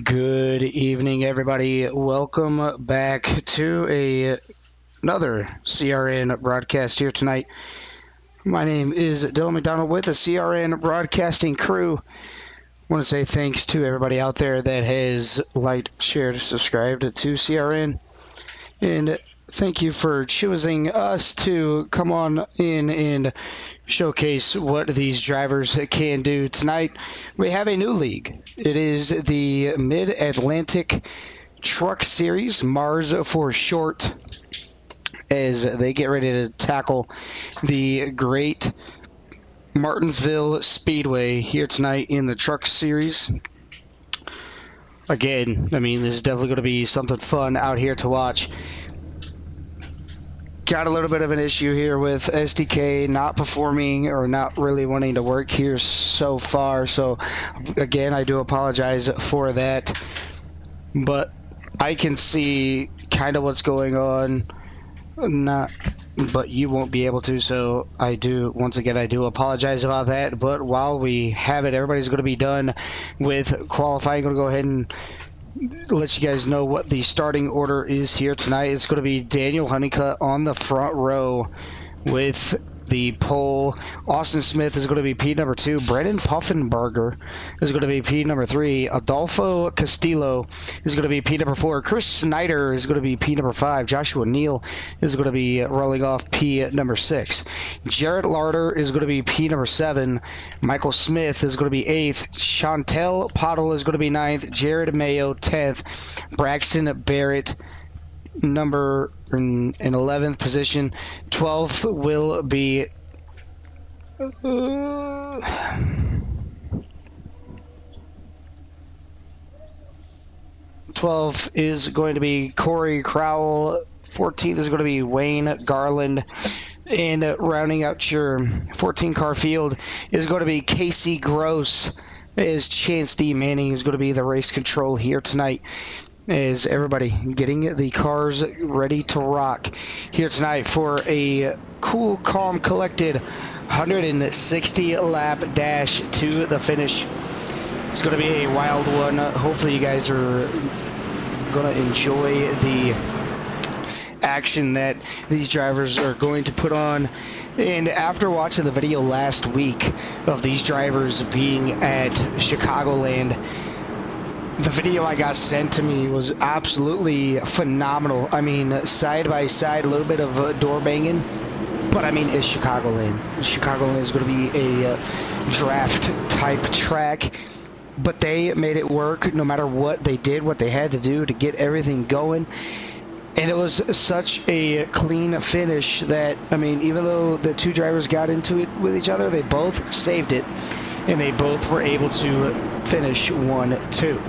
Good evening, everybody. Welcome back to another CRN broadcast here tonight. My name is Dylan McDonald with the CRN broadcasting crew. I want to say thanks to everybody out there that has liked, shared, subscribed to CRN. And thank you for choosing us to come on in and showcase what these drivers can do tonight. We have a new league. It is the Mid-Atlantic Truck Series, Mars for short, as they get ready to tackle the great Martinsville Speedway here tonight in the Truck Series. Again, I mean, this is definitely going to be something fun out here to watch. Got a little bit of an issue here with SDK not performing or not really wanting to work here so far. So, again, I do apologize for that. But I can see kind of what's going on. But you won't be able to. So, I do apologize about that. But while we have it, everybody's going to be done with qualifying. I'm going to go ahead and let you guys know what the starting order is here tonight. It's going to be Daniel Honeycutt on the front row with the pole. Austin Smith is going to be P number 2. Brennan Puffenberger is going to be P number 3. Adolfo Castillo is going to be P number 4. Chris Snyder is going to be P number 5. Joshua Neal is going to be rolling off P number 6. Jarrett Larder is going to be P number 7. Michael Smith is going to be 8th. Chantel Pottle is going to be 9th. Jared Mayo 10th. Braxton Barrett number in 11th position. 12th will be 12th is going to be Corey Crowell. 14th is going to be Wayne Garland. And rounding out your 14-car field is going to be Casey Gross, as Chance D. Manning is going to be the race control here tonight. Is everybody getting the cars ready to rock here tonight for a cool, calm, collected 160 lap dash to the finish. It's going to be a wild one. Hopefully you guys are going to enjoy the action that these drivers are going to put on. And after watching the video last week of these drivers being at Chicagoland, the video I got sent to me was absolutely phenomenal. I mean, side by side, a little bit of door banging, but I mean, it's Chicagoland. Chicagoland is going to be a draft type track, but they made it work no matter what they did, what they had to do to get everything going. And it was such a clean finish that, I mean, even though the two drivers got into it with each other, they both saved it, and they both were able to finish 1-2.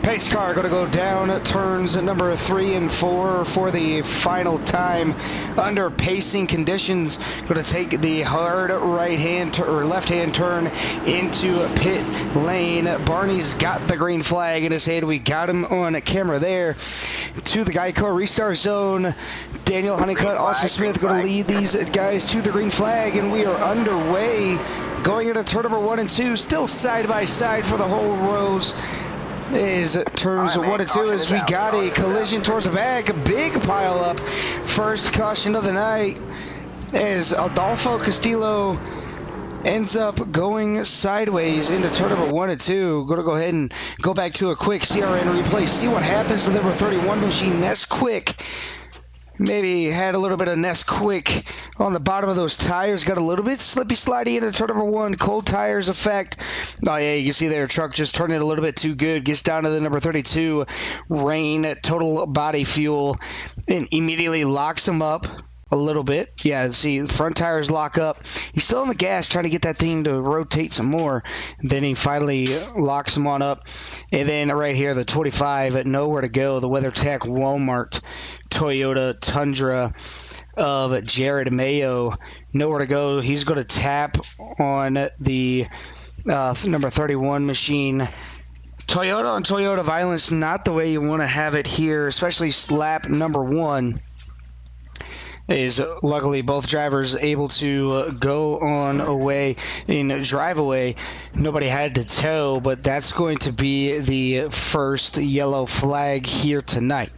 Pace car going to go down turns number 3 and 4 for the final time under pacing conditions. Going to take the hard right-hand or left-hand turn into pit lane. Barney's got the green flag in his hand. We got him on camera there. To the Geico restart zone. Daniel Honeycutt, Austin Smith going to lead these guys to the green flag, and we are underway. Going into turn number 1 and 2, still side by side for the whole rows. Is turns 1 and 2 as we got a collision towards the back, a big pile up. First caution of the night as Adolfo Castillo ends up going sideways into turn number 1 and 2. Going to go ahead and go back to a quick CRN replay, see what happens to number 31 machine. Nest Quick maybe had a little bit of Nest Quick on the bottom of those tires. Got a little bit slippy slidey into turn number 1. Cold tires effect. Oh, yeah, you see their truck just turning a little bit too good. Gets down to the number 32. Rain, total body fuel, and immediately locks him up a little bit. Yeah, see, the front tires lock up. He's still on the gas trying to get that thing to rotate some more. Then he finally locks him on up. And then right here, the 25, nowhere to go. The WeatherTech Walmart Toyota Tundra of Jared Mayo, nowhere to go. He's going to tap on the number 31 machine. Toyota on Toyota violence, not the way you want to have it here, especially lap number 1. is luckily both drivers able to go on away and drive away. Nobody had to tow, but that's going to be the first yellow flag here tonight.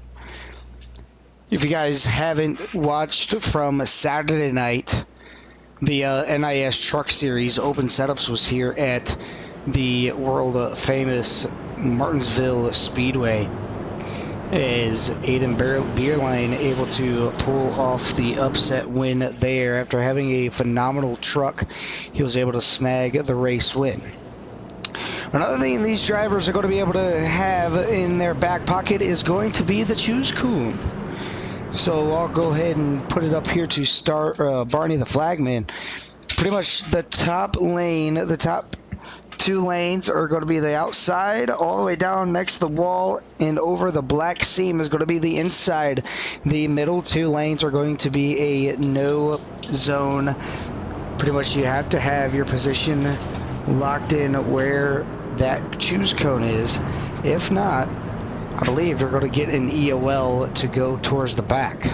If you guys haven't watched from Saturday night, the NIS Truck Series Open Setups was here at the world famous Martinsville Speedway. Is Aiden Beerline able to pull off the upset win there? After having a phenomenal truck, he was able to snag the race win. Another thing these drivers are going to be able to have in their back pocket is going to be the Choose Coon. So I'll go ahead and put it up here to start Barney the Flagman. Pretty much the top lane, the top 2 lanes are going to be the outside, all the way down next to the wall and over the black seam is going to be the inside. The middle 2 lanes are going to be a no zone. Pretty much you have to have your position locked in where that choose cone is. If not, I believe you're going to get an EOL to go towards the back.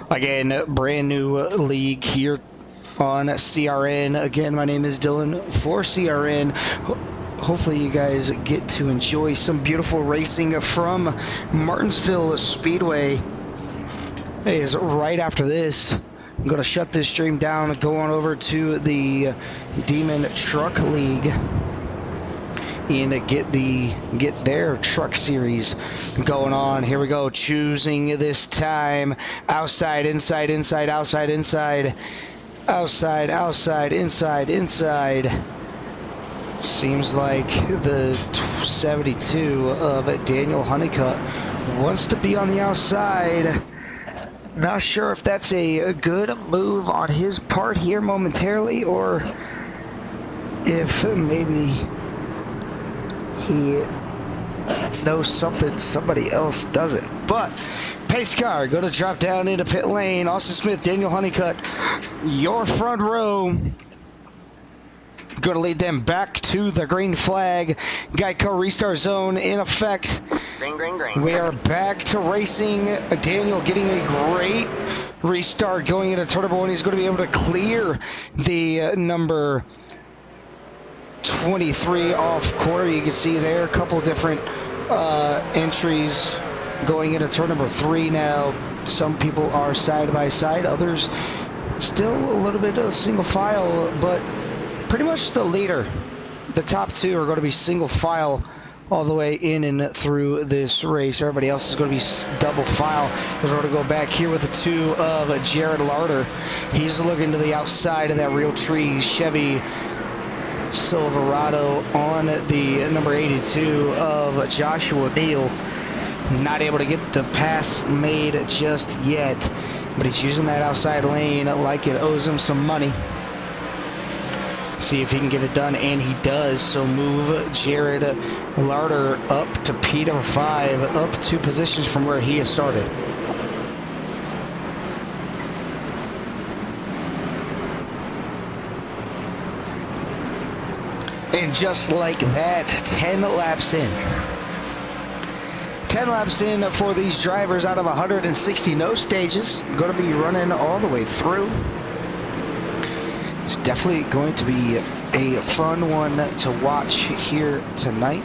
Again, brand new league here on CRN. Again, my name is Dylan for CRN. Hopefully you guys get to enjoy some beautiful racing from Martinsville Speedway. Is right after this. I'm going to shut this stream down and go on over to the Demon Truck League and get their truck series going on. Here we go, choosing this time outside, inside, inside, outside, inside. Outside, outside, inside, inside. Seems like the 72 of Daniel Honeycutt wants to be on the outside. Not sure if that's a good move on his part here momentarily, or if maybe he knows something somebody else doesn't. But pace car going to drop down into pit lane. Austin Smith, Daniel Honeycutt, your front row. Going to lead them back to the green flag. Geico restart zone in effect. Green, green, green. We are back to racing. Daniel getting a great restart going into turn number 1. He's going to be able to clear the number 23 off quarter. You can see there a couple different entries going into turn number 3 now. Some people are side by side, others still a little bit of single file, but pretty much the leader. The top 2 are going to be single file all the way in and through this race. Everybody else is going to be double file. We're going to go back here with the 2 of Jared Larder. He's looking to the outside of that real tree Chevy Silverado on the number 82 of Joshua Neal. Not able to get the pass made just yet, but he's using that outside lane like it owes him some money. See if he can get it done, and he does. So move Jared Larder up to P5, up 2 positions from where he has started. And just like that, 10 laps in. 10 laps in for these drivers out of 160 no stages. Going to be running all the way through. It's definitely going to be a fun one to watch here tonight.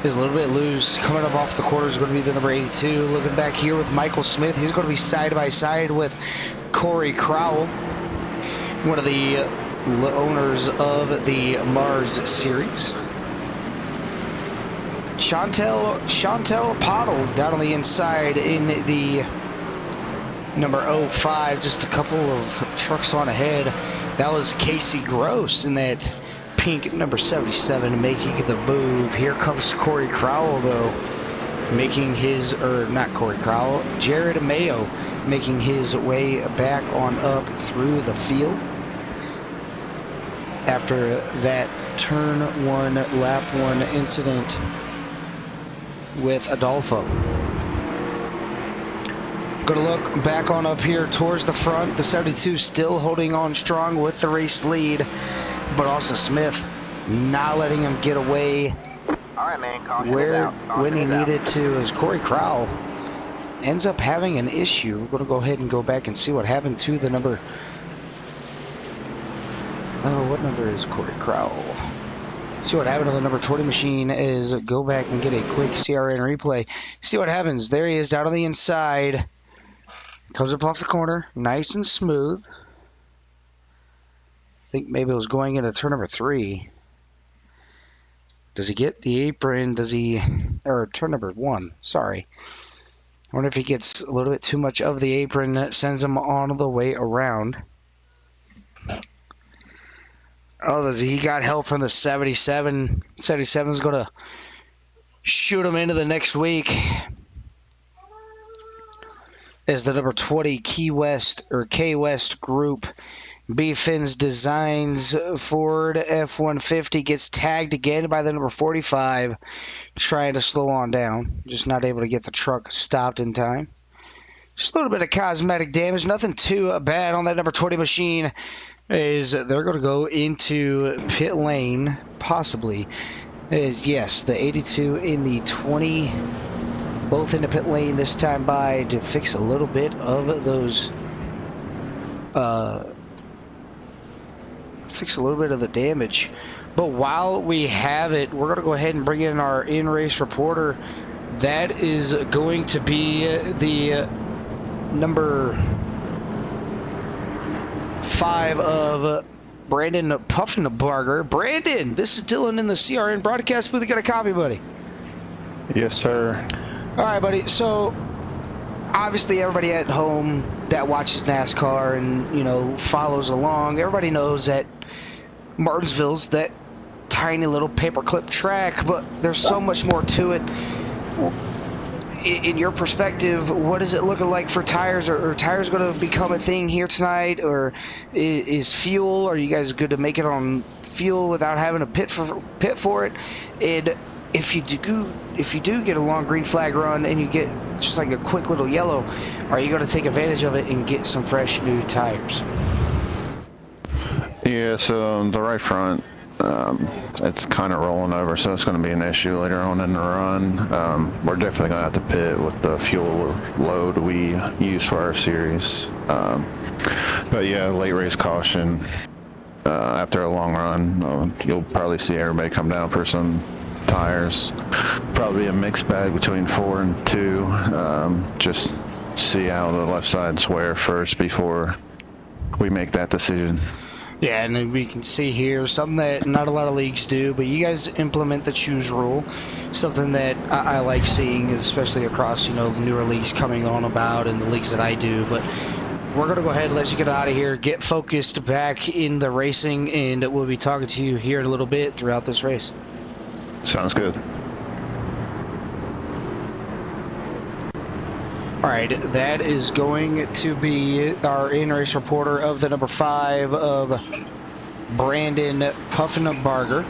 Is a little bit loose. Coming up off the quarter is going to be the number 82. Looking back here with Michael Smith. He's going to be side by side with Corey Crowell, one of the owners of the Mars series. Chantel Pottle down on the inside in the number 05, just a couple of trucks on ahead. That was Casey Gross in that pink number 77 making the move. Here comes Corey Crowell though, making his, or not Corey Crowell, Jared Mayo making his way back on up through the field after that turn 1, lap 1 incident with Adolfo. Going to look back on up here towards the front. The 72 still holding on strong with the race lead, but Austin Smith not letting him get away right, man. Caution where is out. Caution when he is out. needed to, as Corey Crowell ends up having an issue. We're going to go ahead and go back and see what happened to the number. Oh, what number is Corey Crowell? See what happened to the number 20 machine is go back and get a quick CRN replay. See what happens. There he is down on the inside. Comes up off the corner. Nice and smooth. I think maybe it was going into turn number 3. Does he get the apron? Does he... Or turn number 1. Sorry. I wonder if he gets a little bit too much of the apron that sends him on the way around. Oh, he got help from the 77. 77's going to shoot him into the next week. As the number 20 Key West or K West Group B-Fins Designs Ford F-150 gets tagged again by the number 45, trying to slow on down. Just not able to get the truck stopped in time. Just a little bit of cosmetic damage. Nothing too bad on that number 20 machine. Is they're going to go into pit lane, possibly. Yes, the 82 and the 20 both into pit lane this time by to fix a little bit of those fix a little bit of the damage. But while we have it, we're going to go ahead and bring in our in-race reporter. That is going to be the number 5 of Brandon Puffenbarger. Brandon, this is Dylan in the CRN broadcast booth. You got a copy, buddy? Yes, sir. All right, buddy. So, obviously, everybody at home that watches NASCAR and, you know, follows along, everybody knows that Martinsville's that tiny little paperclip track, but there's so much more to it. In your perspective, what is it looking like for tires? Are tires going to become a thing here tonight, or is fuel? Are you guys good to make it on fuel without having to pit for it? And if you do get a long green flag run and you get just like a quick little yellow, are you going to take advantage of it and get some fresh new tires? Yeah, so the right front, it's kind of rolling over, so it's going to be an issue later on in the run. We're definitely going to have to pit with the fuel load we use for our series. But yeah, late race caution. After a long run, you'll probably see everybody come down for some tires. Probably a mixed bag between 4 and 2. Just see how the left sides wear first before we make that decision. Yeah, and we can see here something that not a lot of leagues do, but you guys implement the choose rule, something that I like seeing, especially across, you know, newer leagues coming on about and the leagues that I do. But we're going to go ahead and let you get out of here, get focused back in the racing, and we'll be talking to you here in a little bit throughout this race. Sounds good. All right, that is going to be our in-race reporter of the number 5 of Brandon Puffenbarger.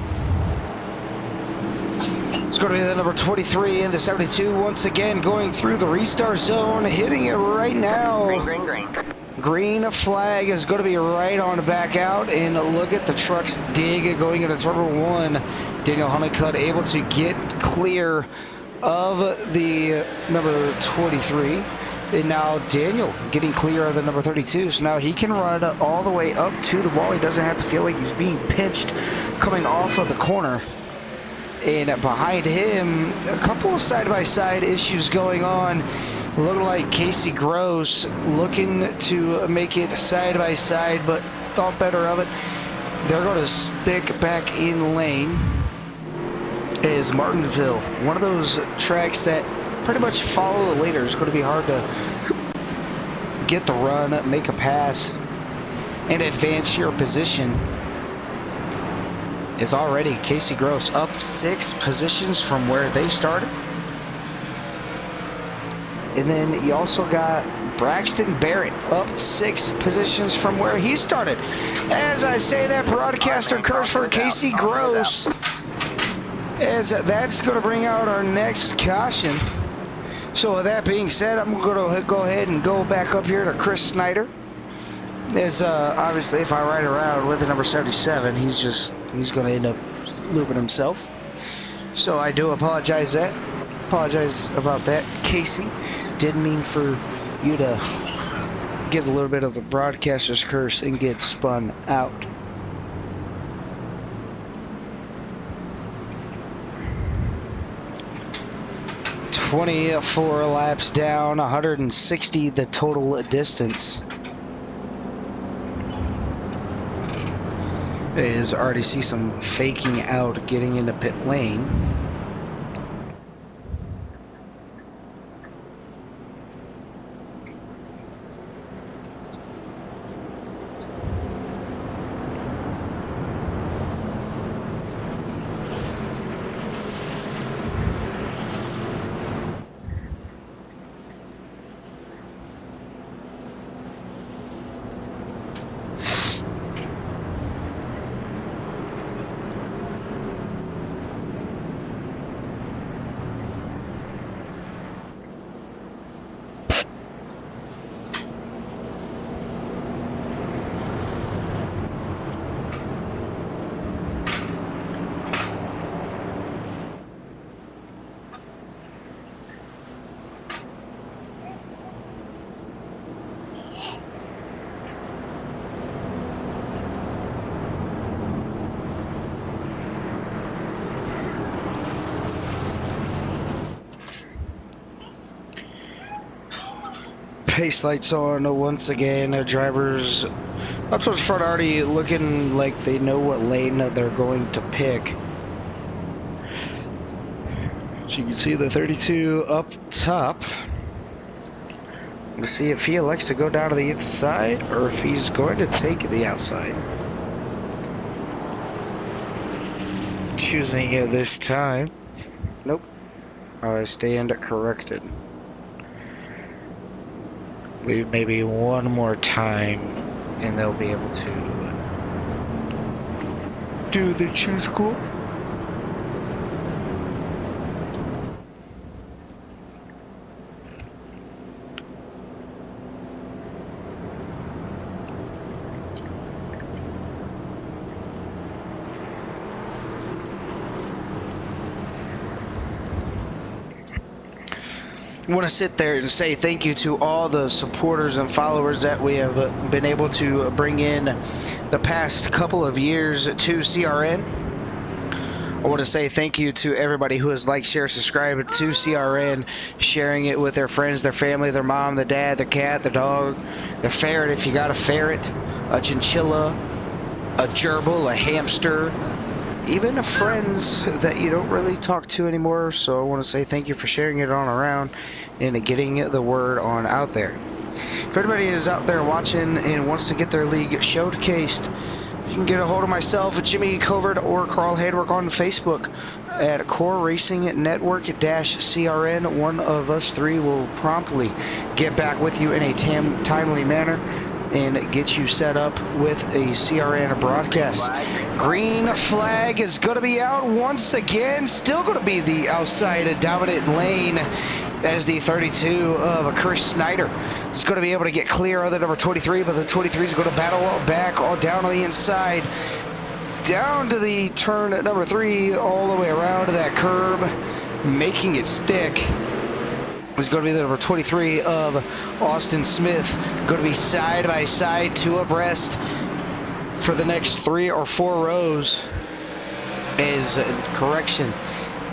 It's going to be the number 23 in the 72 once again going through the restart zone, hitting it right now. Green. Green flag is going to be right on the back out, and look at the truck's dig going into turn number 1. Daniel Honeycutt able to get clear of the number 23, and now Daniel getting clear of the number 32, so now he can run all the way up to the wall. He doesn't have to feel like he's being pinched coming off of the corner. And behind him, a couple of side-by-side issues going on. Looking like Casey Gross looking to make it side-by-side, but thought better of it. They're going to stick back in lane. Is Martinsville, one of those tracks that pretty much follow the leader. It's going to be hard to get the run, make a pass, and advance your position. It's already Casey Gross up 6 positions from where they started. And then you also got Braxton Barrett up 6 positions from where he started. As I say that, broadcaster curse for Casey Gross. As that's going to bring out our next caution. So with that being said, I'm going to go ahead and go back up here to Chris Snyder. As obviously, if I ride around with the number 77, he's going to end up looping himself. So I do apologize about that, Casey. Didn't mean for you to get a little bit of a broadcaster's curse and get spun out. "24 laps down, 160 the total distance." Is already see some faking out getting into pit lane. Pace lights on once again. Drivers up towards front already looking like they know what lane they're going to pick. So you can see the 32 up top. Let's see if he elects to go down to the inside or if he's going to take the outside. Choosing it this time. Nope. I stand corrected. Leave maybe one more time and they'll be able to do the choose school. I want to sit there and say thank you to all the supporters and followers that we have been able to bring in the past couple of years to CRN. I want to say thank you to everybody who has liked, shared, subscribed to CRN, sharing it with their friends, their family, their mom, their dad, their cat, their dog, their ferret if you got a ferret, a chinchilla, a gerbil, a hamster, even friends that you don't really talk to anymore. So I want to say thank you for sharing it on around and getting the word on out there. If anybody is out there watching and wants to get their league showcased, you can get a hold of myself, Jimmy Covert, or Carl Hadwork on Facebook at Core Racing Network-CRN. One of us three will promptly get back with you in a timely manner and get you set up with a CRN broadcast. Green flag is going to be out once again. Still going to be the outside dominant lane as the 32 of Chris Snyder is going to be able to get clear of the number 23, but the 23 is going to battle back all down on the inside, down to the turn at number 3, all the way around to that curb, making it stick. Is going to be the number 23 of Austin Smith. Going to be side by side, 2 abreast for the next 3 or 4 rows. Is correction.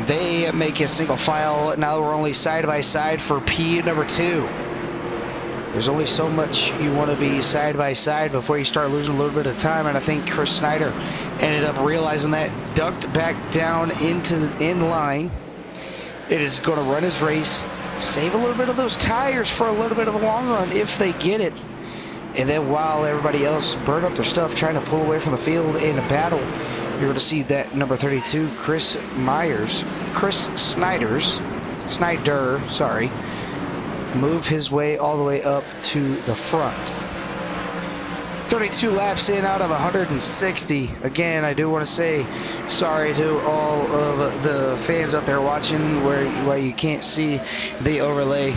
They make a single file. Now we're only side by side for P number 2. There's only so much you want to be side by side before you start losing a little bit of time, and I think Chris Snyder ended up realizing that, ducked back down in line. It is going to run his race, save a little bit of those tires for a little bit of a long run if they get it. And then while everybody else burn up their stuff trying to pull away from the field in a battle, you're going to see that number 32, Chris Snyder, move his way all the way up to the front. 32 laps in out of 160. Again, I do want to say sorry to all of the fans out there watching where you can't see the overlay.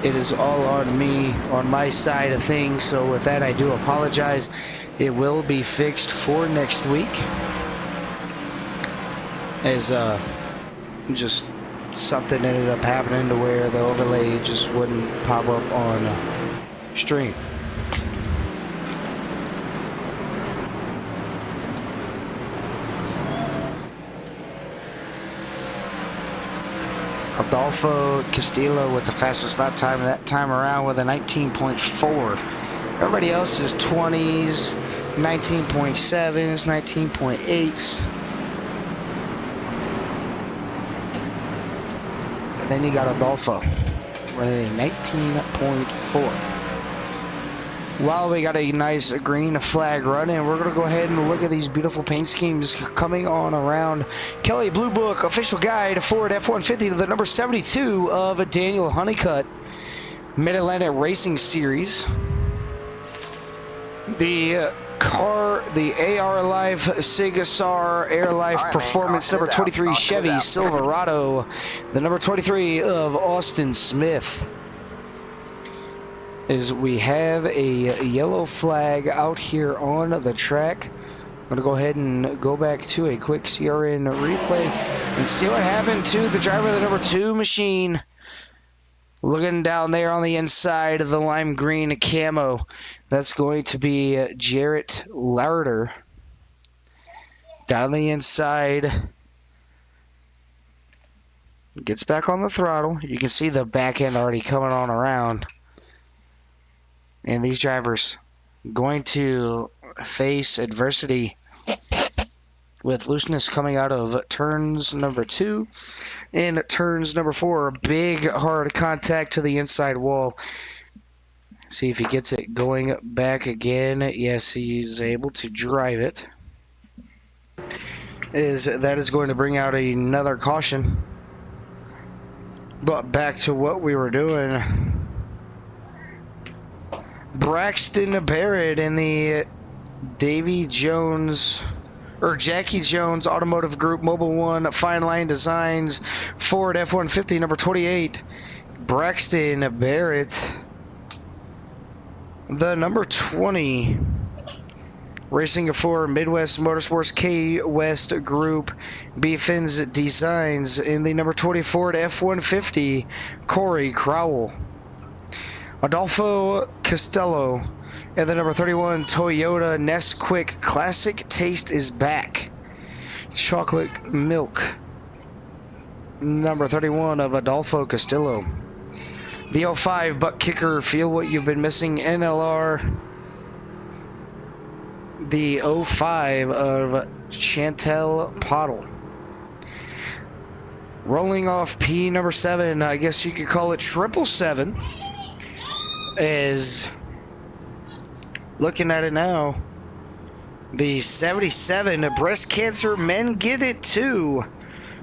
It is all on me, on my side of things. So with that, I do apologize. It will be fixed for next week. As just something ended up happening to where the overlay just wouldn't pop up on stream. Adolfo Castillo with the fastest lap time that time around with a 19.4. Everybody else is 20s, 19.7s, 19.8s. And then you got Adolfo running a 19.4. While we got a nice green flag running, we're going to go ahead and look at these beautiful paint schemes coming on around Kelly Blue Book official guide Ford F-150 to the number 72 of Daniel Honeycutt Mid-Atlantic Racing Series. The AR Life Sig-Sar Air Life Performance number 23 Chevy Silverado, the number 23 of Austin Smith. Is we have a yellow flag out here on the track. I'm going to go ahead and go back to a quick CRN replay and see what happened to the driver of the number 2 machine. Looking down there on the inside of the lime green camo, that's going to be Jarrett Larder. Down the inside, gets back on the throttle. You can see the back end already coming on around. And these drivers going to face adversity with looseness coming out of turns number 2 and turns number 4. Big hard contact to the inside wall. See if he gets it going back again. Yes, he's able to drive it. That is going to bring out another caution. But back to what we were doing. Braxton Barrett in the Jackie Jones Automotive Group Mobile One Fine Line Designs Ford F-150 number 28. Braxton Barrett, the number 20, racing for Midwest Motorsports K West Group B Fins Designs in the number 20 Ford F-150, Corey Crowell. Adolfo Costello and the number 31 Toyota Nesquik Classic Taste is back. Chocolate Milk, number 31 of Adolfo Castillo. The 05 Butt Kicker Feel What You've Been Missing NLR. The 05 of Chantel Pottle. Rolling off P number 7, I guess you could call it 777. Is looking at it now. The 77 Breast Cancer Men Get It Too,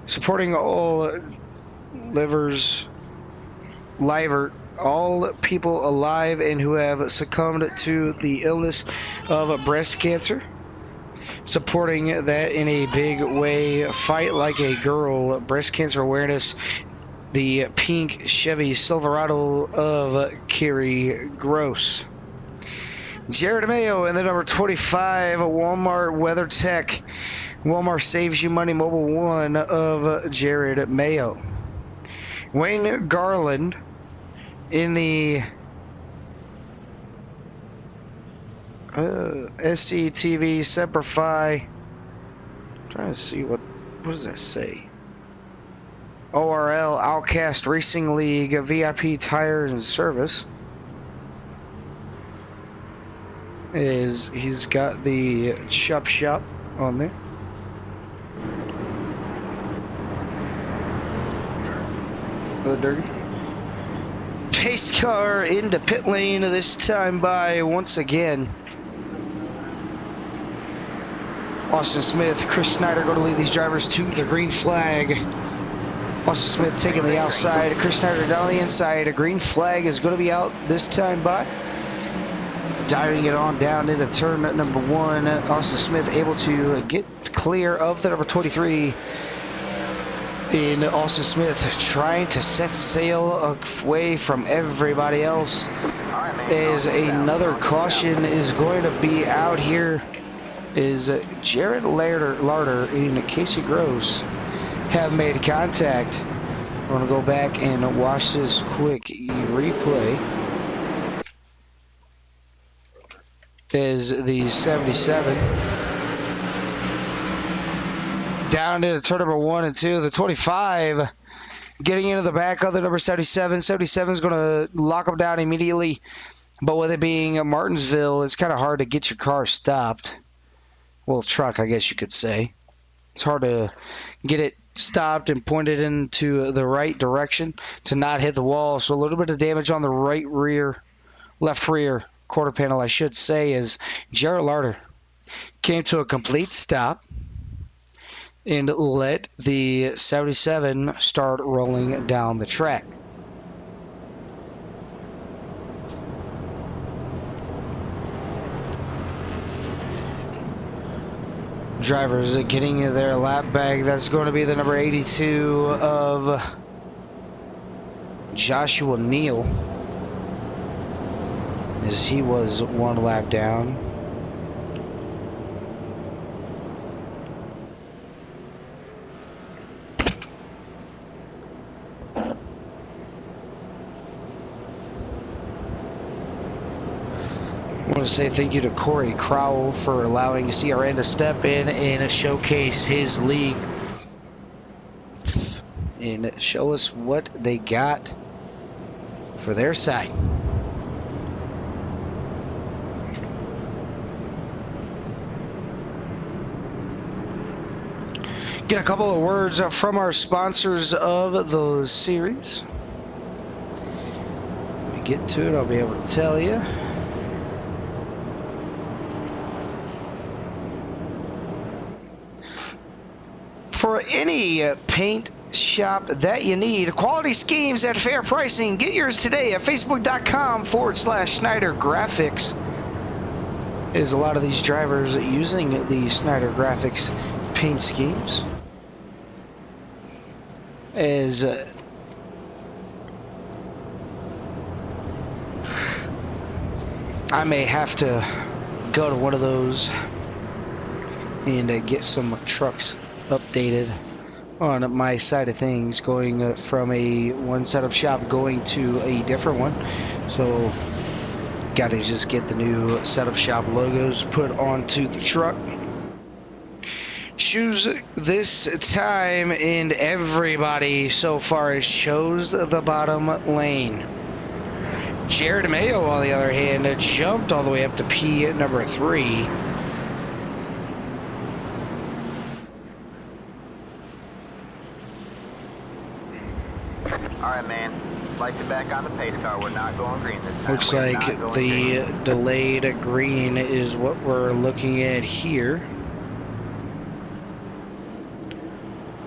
supporting all all people alive and who have succumbed to the illness of breast cancer. Supporting that in a big way. Fight Like a Girl, breast cancer awareness. The pink Chevy Silverado of Kerry Gross. Jared Mayo and the number 25 Walmart WeatherTech. Walmart Saves You Money Mobile One of Jared Mayo. Wayne Garland in the SCTV Semperfi. I'm trying to see what does that say? ORL Outcast Racing League VIP Tire and Service. He's got the shop on there. Go dirty. Pace car into pit lane, this time by once again Austin Smith. Chris Snyder going to lead these drivers to the green flag. Austin Smith taking the outside. Chris Snyder down the inside. A green flag is going to be out this time by. Diving it on down into turn number 1. Austin Smith able to get clear of the number 23. In Austin Smith trying to set sail away from everybody else. As another caution is going to be out here. Is Jared Larder in Casey Gross have made contact. We're going to go back and watch this quick replay. Is the 77 down into turn number 1 and 2. The 25 getting into the back of the number 77. 77 is going to lock them down immediately. But with it being Martinsville, it's kind of hard to get your car stopped. Well, truck, I guess you could say. It's hard to get it stopped and pointed into the right direction to not hit the wall. So a little bit of damage on the left rear quarter panel, I should say, as Jared Larder came to a complete stop and let the 77 start rolling down the track. Drivers getting their lap bag. That's going to be the number 82 of Joshua Neal, as he was one lap down. I want to say thank you to Corey Crowell for allowing CRN to step in and showcase his league and show us what they got for their side. Get a couple of words from our sponsors of the series. Let me get to it, I'll be able to tell you. For any paint shop that you need, quality schemes at fair pricing, get yours today at facebook.com/Snyder Graphics. Is a lot of these drivers using the Snyder Graphics paint schemes? As I may have to go to one of those and get some trucks updated on my side of things, going from one setup shop going to a different one. So got to just get the new setup shop logos put onto the truck. Choose this time, and everybody so far has chose the bottom lane. Jared Mayo, on the other hand, jumped all the way up to P at number 3. Alright, man. Like to back on the pace car. We're not going green this time. Looks like the delayed green is what we're looking at here.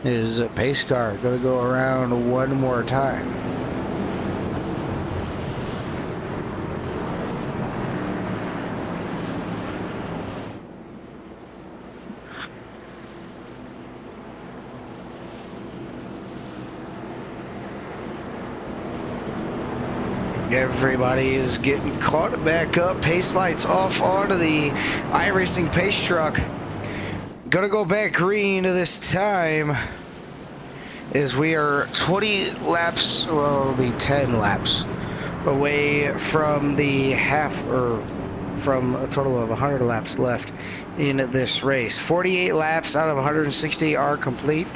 Is a pace car going to go around one more time? Everybody is getting caught back up. Pace lights off onto the iRacing pace truck. Gonna go back green this time, as we are 20 laps, well, it'll be 10 laps away from the half, or from a total of 100 laps left in this race. 48 laps out of 160 are complete.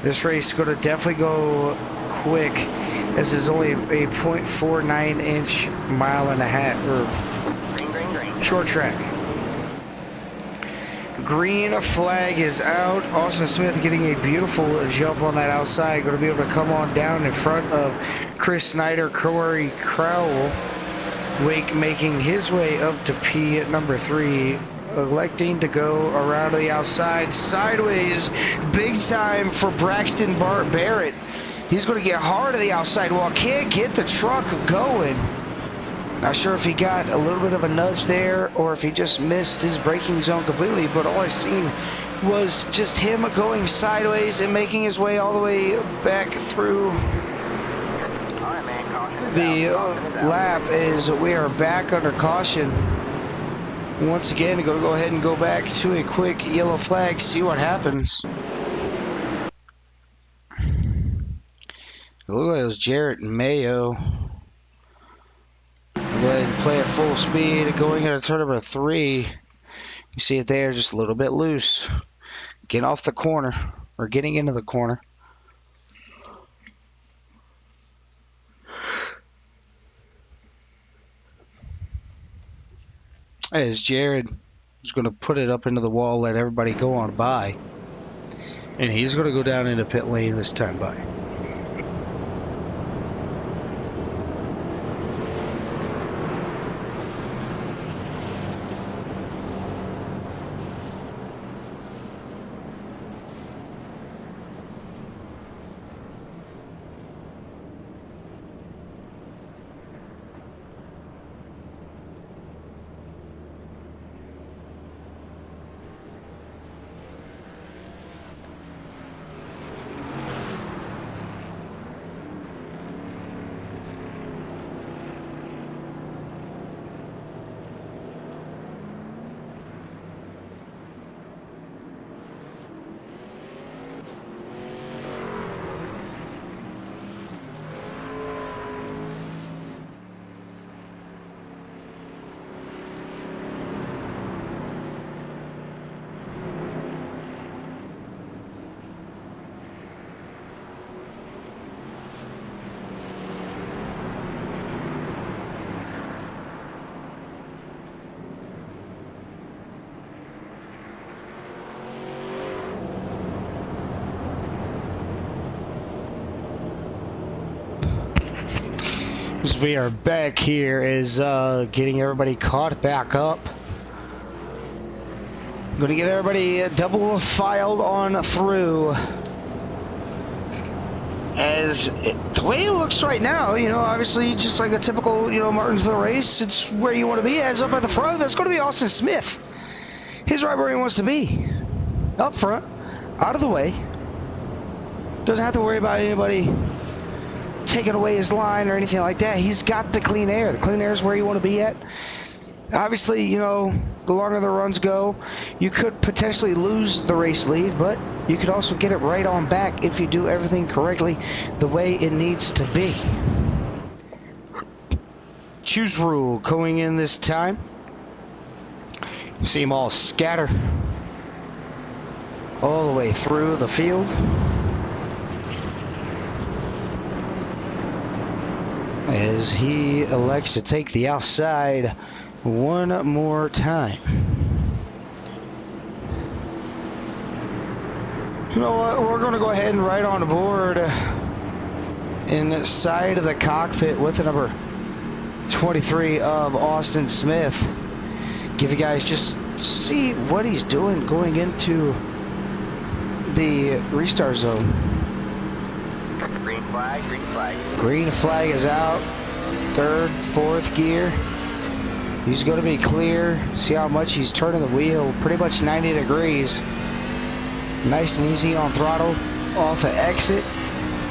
This race is going to definitely go quick, as is only a 0.49 inch mile and a half, or short track. Green flag is out. Austin Smith getting a beautiful jump on that outside. Going to be able to come on down in front of Chris Snyder. Corey Crowell making his way up to P at number 3. Electing to go around to the outside. Sideways, big time for Braxton Barrett. He's going to get hard to the outside wall. Can't get the truck going. Not sure if he got a little bit of a nudge there or if he just missed his braking zone completely, but all I seen was just him going sideways and making his way all the way back through the lap, as we are back under caution. Once again, going to go ahead and go back to a quick yellow flag, see what happens. It looked like it was Jarrett and Mayo. Go ahead and play at full speed. Going into turn number 3. You see it there, just a little bit loose. Getting off the corner, or getting into the corner. As Jared is going to put it up into the wall, let everybody go on by. And he's going to go down into pit lane this time by. As we are back here is getting everybody caught back up. I'm going to get everybody double filed on through. As the way it looks right now, you know, obviously just like a typical, you know, Martinsville race, it's where you want to be. As up at the front, that's going to be Austin Smith. He's right where he wants to be. Up front, out of the way. Doesn't have to worry about anybody taking away his line or anything like that. He's got the clean air. The clean air is where you want to be at. Obviously, you know, the longer the runs go, you could potentially lose the race lead, but you could also get it right on back if you do everything correctly the way it needs to be. Choose rule going in this time. See them all scatter all the way through the field. As he elects to take the outside one more time. You know what? We're going to go ahead and right on board inside of the cockpit with the number 23 of Austin Smith. Give you guys just see what he's doing going into the restart zone. Green flag, green flag. Green flag is out. Third, fourth gear. He's going to be clear. See how much he's turning the wheel. Pretty much 90 degrees. Nice and easy on throttle. Off of exit.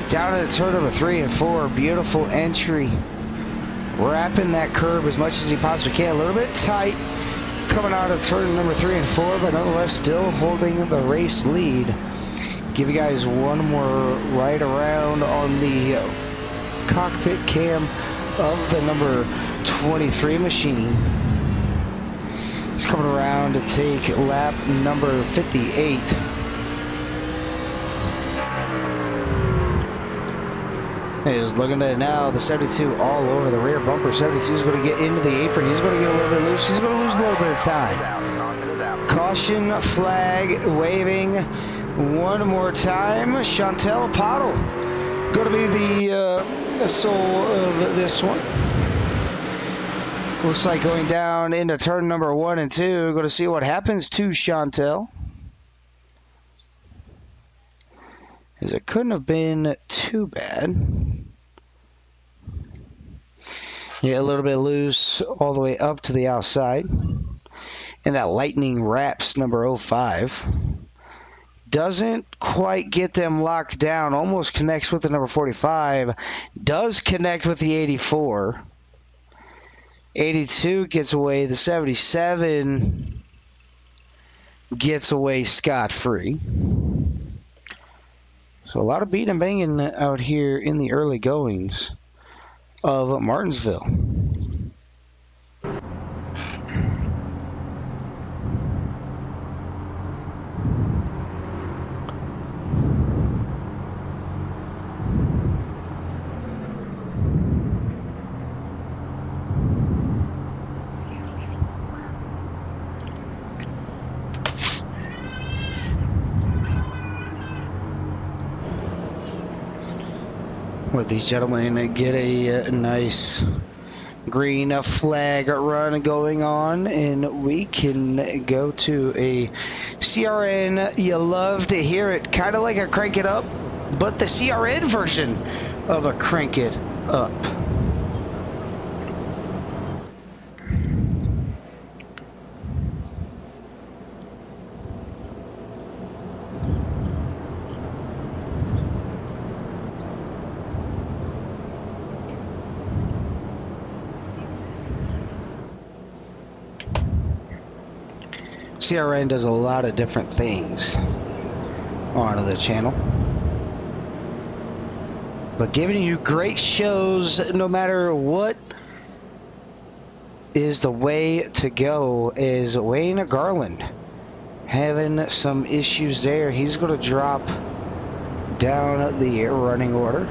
Down into turn number 3 and 4. Beautiful entry. Wrapping that curb as much as he possibly can. A little bit tight. Coming out of turn number 3 and 4. But nonetheless still holding the race lead. Give you guys one more right around on the cockpit cam of the number 23 machine. He's coming around to take lap number 58. He's looking at it now. The 72 all over the rear bumper. 72 is going to get into the apron. He's going to get a little bit loose. He's going to lose a little bit of time. Caution flag waving. One more time, Chantel Pottle going to be the soul of this one. Looks like going down into turn number 1 and 2. Going to see what happens to Chantel. As it couldn't have been too bad. Yeah, a little bit loose all the way up to the outside. And that lightning wraps number 05. Doesn't quite get them locked down. Almost connects with the number 45. Does connect with the 84. 82 gets away. The 77 gets away scot-free. So a lot of beating and banging out here in the early goings of Martinsville. With these gentlemen get a nice green flag run going on, and we can go to a CRN. You love to hear it, kind of like a Crank It Up, but the CRN version of a Crank It Up. CRN does a lot of different things on the channel, but giving you great shows no matter what is the way to go. Is Wayne Garland having some issues there? He's going to drop down the running order.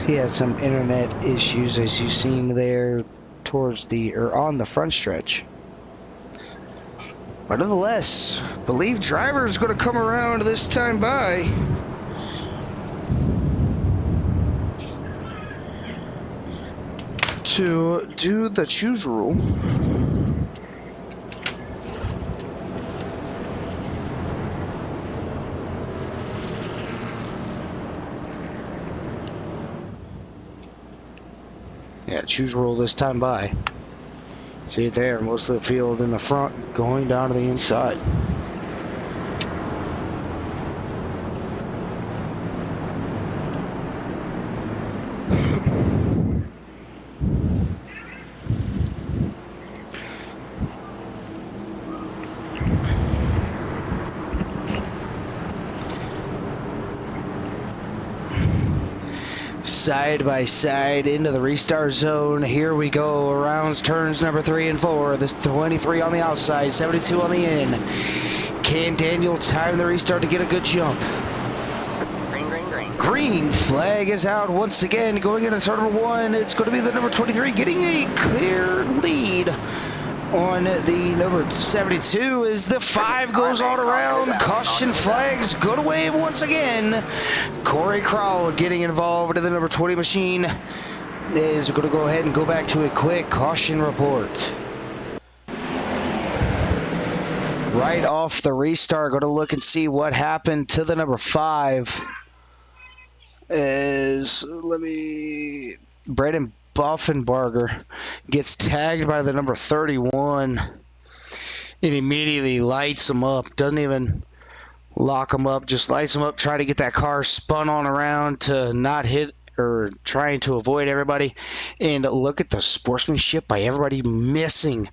He had some internet issues, as you've seen there towards the on the front stretch. But nonetheless, believe driver's going to come around this time by. To do the choose rule. Yeah, choose rule this time by. See it there, most of the field in the front going down to the inside. Side by side into the restart zone. Here we go. Around turns number 3 and 4. This 23 on the outside, 72 on the in. Can Daniel time the restart to get a good jump? Green, green, green. Green flag is out once again. Going into turn number 1. It's going to be the number 23 getting a clear lead on the number 72 as the 5 goes all around. Caution flags go to wave once again. Corey Crowell getting involved in the number 20 machine is going to go ahead and go back to a quick caution report. Right off the restart, going to look and see what happened to the number 5. Braden Buffenbarger gets tagged by the number 31. It immediately lights him up. Doesn't even lock him up, just lights him up, try to get that car spun on around to not hit or trying to avoid everybody. And look at the sportsmanship by everybody missing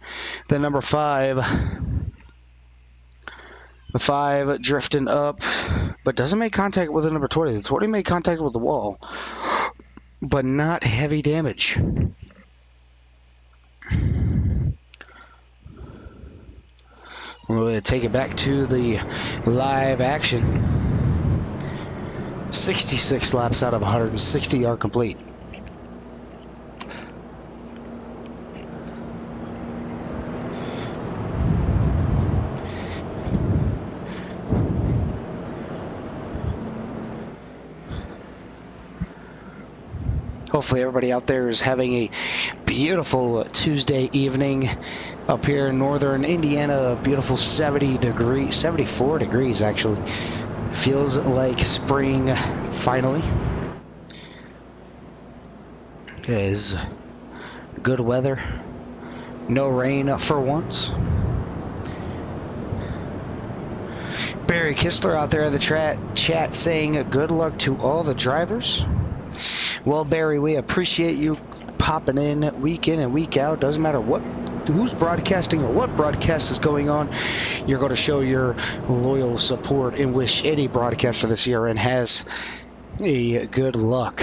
the number 5. The 5 drifting up, but doesn't make contact with the number 20. The 20 made contact with the wall, but not heavy damage. We're going to take it back to the live action. 66 laps out of 160 are complete. Hopefully everybody out there is having a beautiful Tuesday evening up here in northern Indiana. Beautiful 74 degrees actually. Feels like spring finally. It is good weather. No rain for once. Barry Kistler out there in the chat saying good luck to all the drivers. Well, Barry, we appreciate you popping in week and week out. Doesn't matter what who's broadcasting or what broadcast is going on, you're going to show your loyal support and wish any broadcaster this year and has a good luck.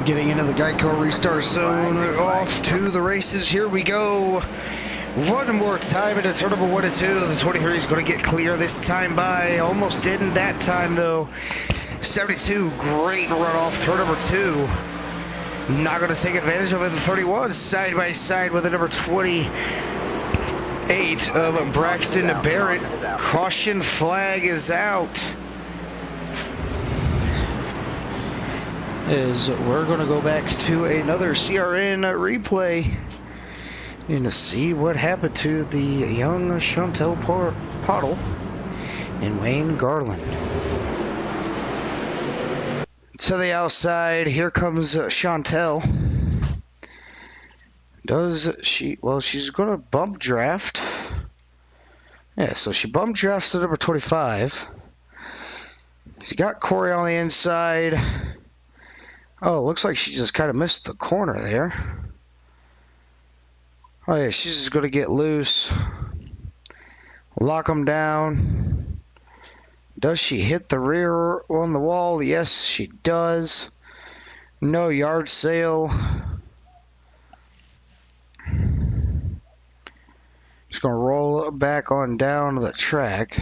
Getting into the Geico restart zone, off to the races. Here we go. One more time into turn number 1 and 2. The 23 is going to get clear this time by. Almost didn't that time though. 72, great run off turn number 2. Not going to take advantage of it. The 31 side by side with the number 28 of Braxton Barrett. Caution flag is out. Is we're going to go back to another CRN replay and to see what happened to the young Chantel Pottle and Wayne Garland. To the outside, here comes Chantel. Does she? Well, she's going to bump draft. Yeah, so she bump drafts to number 25. She got Corey on the inside. Oh, it looks like she just kind of missed the corner there. Oh, yeah, she's just going to get loose. Lock them down. Does she hit the rear on the wall? Yes, she does. No yard sale. Just going to roll it back on down to the track.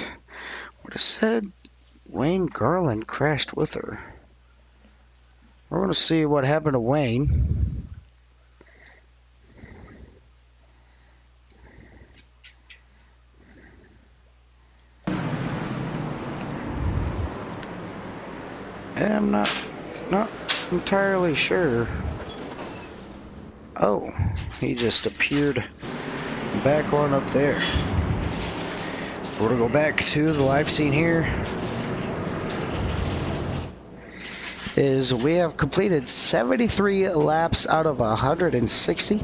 Would have said Wayne Garland crashed with her. We're going to see what happened to Wayne. I'm not entirely sure. Oh, he just appeared back on up there. We're going to go back to the live scene here. Is we have completed 73 laps out of 160.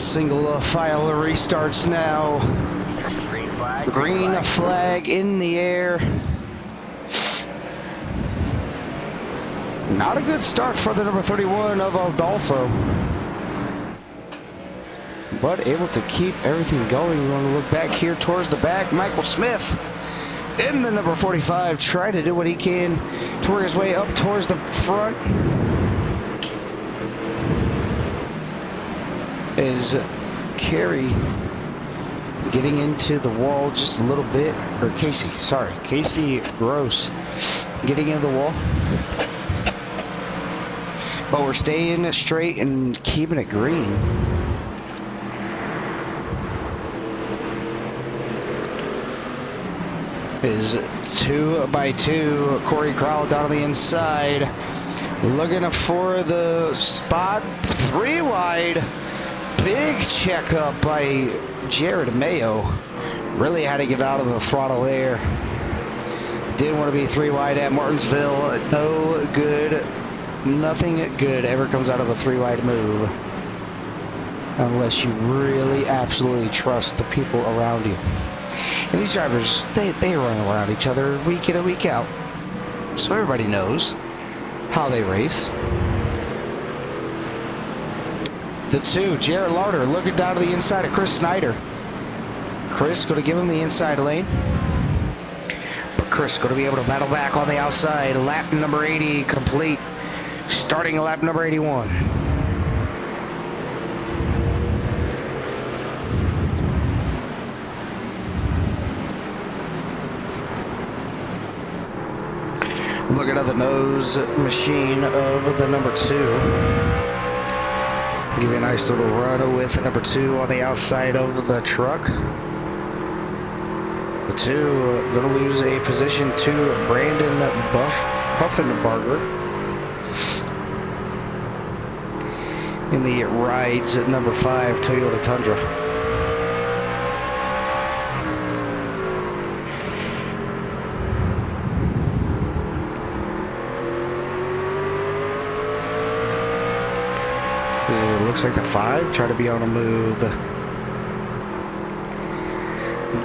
Single file restarts now. Green flag. Green flag in the air. Not a good start for the number 31 of Adolfo. But able to keep everything going. We want to look back here towards the back. Michael Smith in the number 45, trying to do what he can to work his way up towards the front. Is Carey getting into the wall just a little bit, or Casey Gross getting into the wall. But we're staying straight and keeping it green. Is 2x2. Corey Crowell down on the inside. Looking for the spot. 3 wide. Big checkup by Jared Mayo. Really had to get out of the throttle there. Didn't want to be 3 wide at Martinsville. No good. Nothing good ever comes out of a 3 wide move. Unless you really absolutely trust the people around you. And these drivers, they run around each other week in and week out. So everybody knows how they race. The 2, Jared Larder looking down to the inside of Chris Snyder. Chris going to give him the inside lane. But Chris going to be able to battle back on the outside. Lap number 80 complete. Starting lap number 81. Looking at the nose machine of the number 2. Give you a nice little run with the number 2 on the outside of the truck. The 2 going to lose a position to Brandon Puffenbarger in the rides at number 5 Toyota Tundra. It looks like the 5 try to be on a move.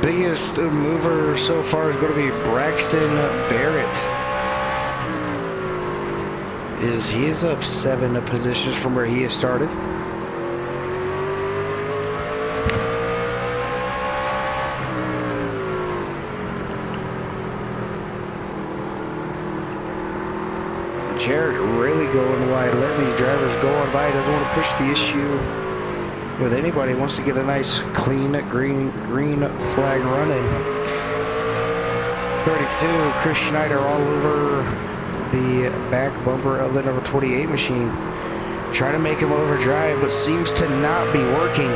Biggest mover so far is going to be Braxton Barrett. He is up 7 positions from where he has started. Jared really going wide, letting these drivers go on by. He doesn't want to push the issue with anybody. He wants to get a nice clean green flag running. 32, Chris Schneider all over the back bumper of the number 28 machine. Trying to make him overdrive, but seems to not be working.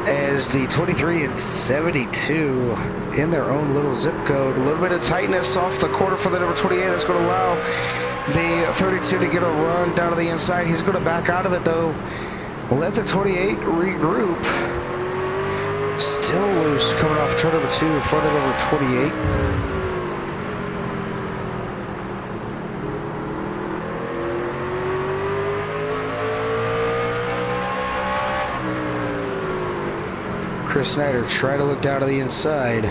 As the 23 and 72 in their own little zip code. A little bit of tightness off the quarter for the number 28. That's going to allow the 32 to get a run down to the inside. He's going to back out of it, though. Let the 28 regroup. Still loose coming off turn number 2 in front of number 28. Chris Snyder try to look down to the inside.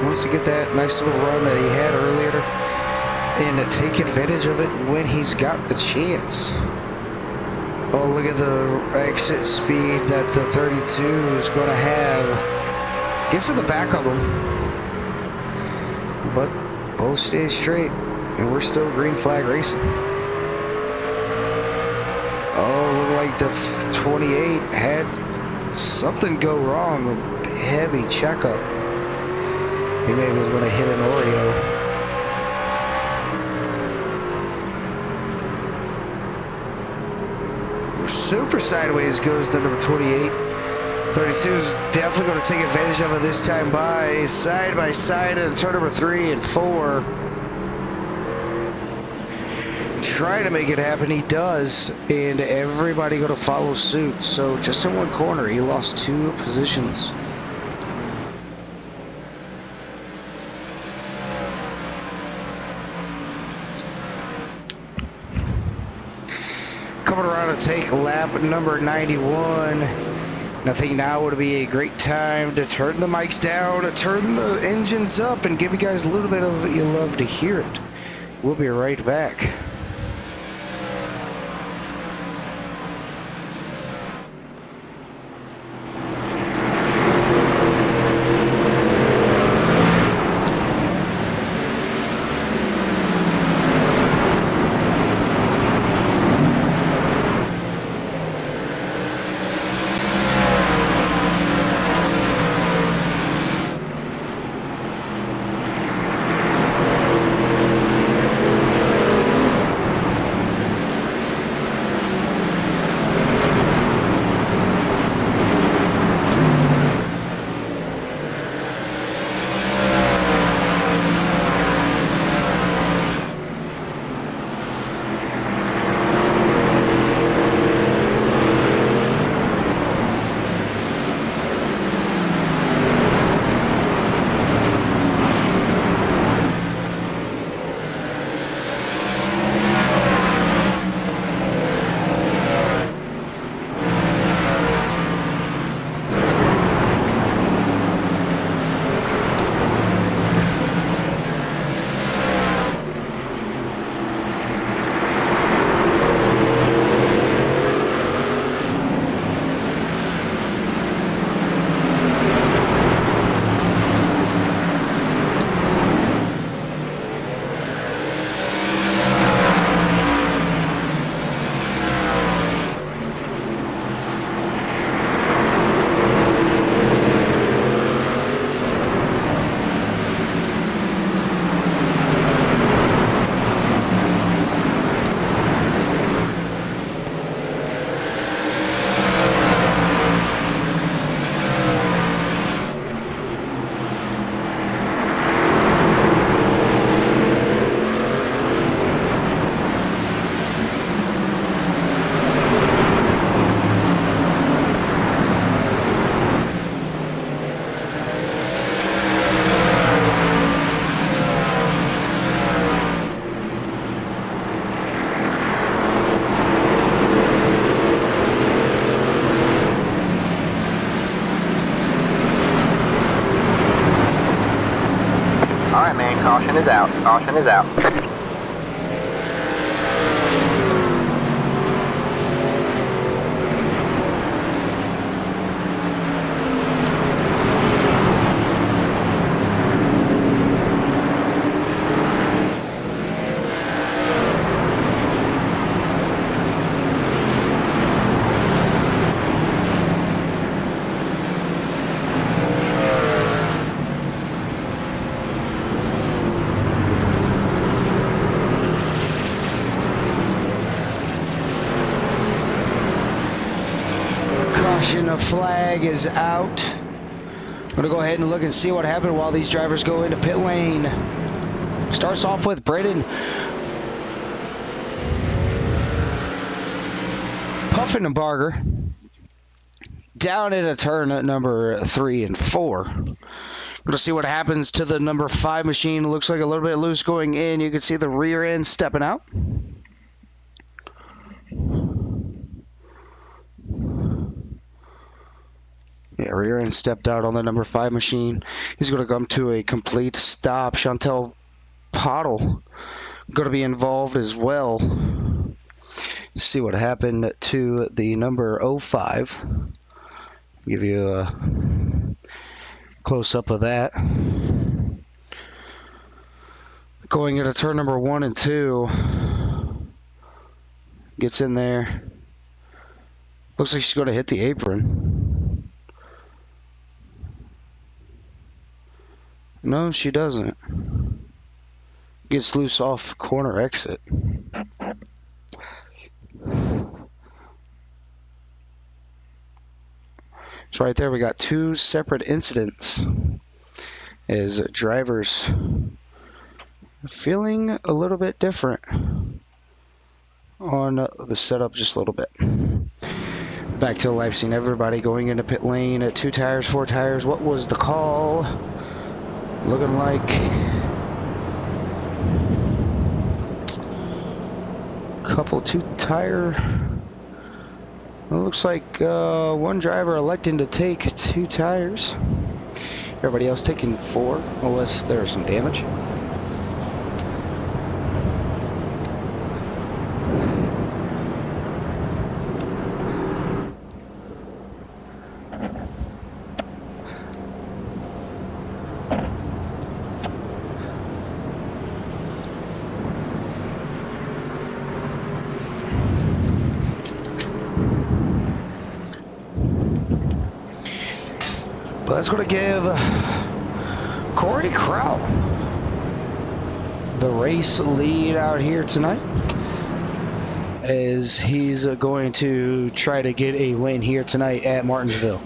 Wants to get that nice little run that he had earlier and to take advantage of it when he's got the chance. Oh, look at the exit speed that the 32 is going to have. Gets to the back of them. But both stay straight, and we're still green flag racing. Oh, look like the 28 had something go wrong. A heavy checkup. He maybe was going to hit an Oreo. Super sideways goes the number 28. 32 is definitely going to take advantage of it this time by side and turn number 3 and 4. Trying to make it happen, he does, and everybody going to follow suit. So just in one corner, he lost 2 positions. Coming around a going to take lap number 91. I think now would be a great time to turn the mics down, turn the engines up, and give you guys a little bit of you love to hear it. We'll be right back. Caution is out. Caution is out. The flag is out. I'm going to go ahead and look and see what happened while these drivers go into pit lane. Starts off with Braden Puffenbarger down in a turn at number 3 and 4. Going to see what happens to the number 5 machine. It looks like a little bit loose going in. You can see the rear end stepping out. Yeah, rear end stepped out on the number 5 machine. He's going to come to a complete stop. Chantel Pottle going to be involved as well. See what happened to the number 05. Give you a close-up of that. Going into turn number 1 and 2. Gets in there. Looks like she's going to hit the apron. No, she doesn't. Gets loose off corner exit. So right there we got 2 separate incidents as drivers feeling a little bit different on the setup just a little bit. Back to the live scene. Everybody going into pit lane at 2 tires, 4 tires. What was the call? Looking like couple 2 tire It looks like one driver electing to take 2 tires. Everybody else taking 4, unless there's some damage. But that's going to give Corey Crowell the race lead out here tonight, as he's going to try to get a win here tonight at Martinsville.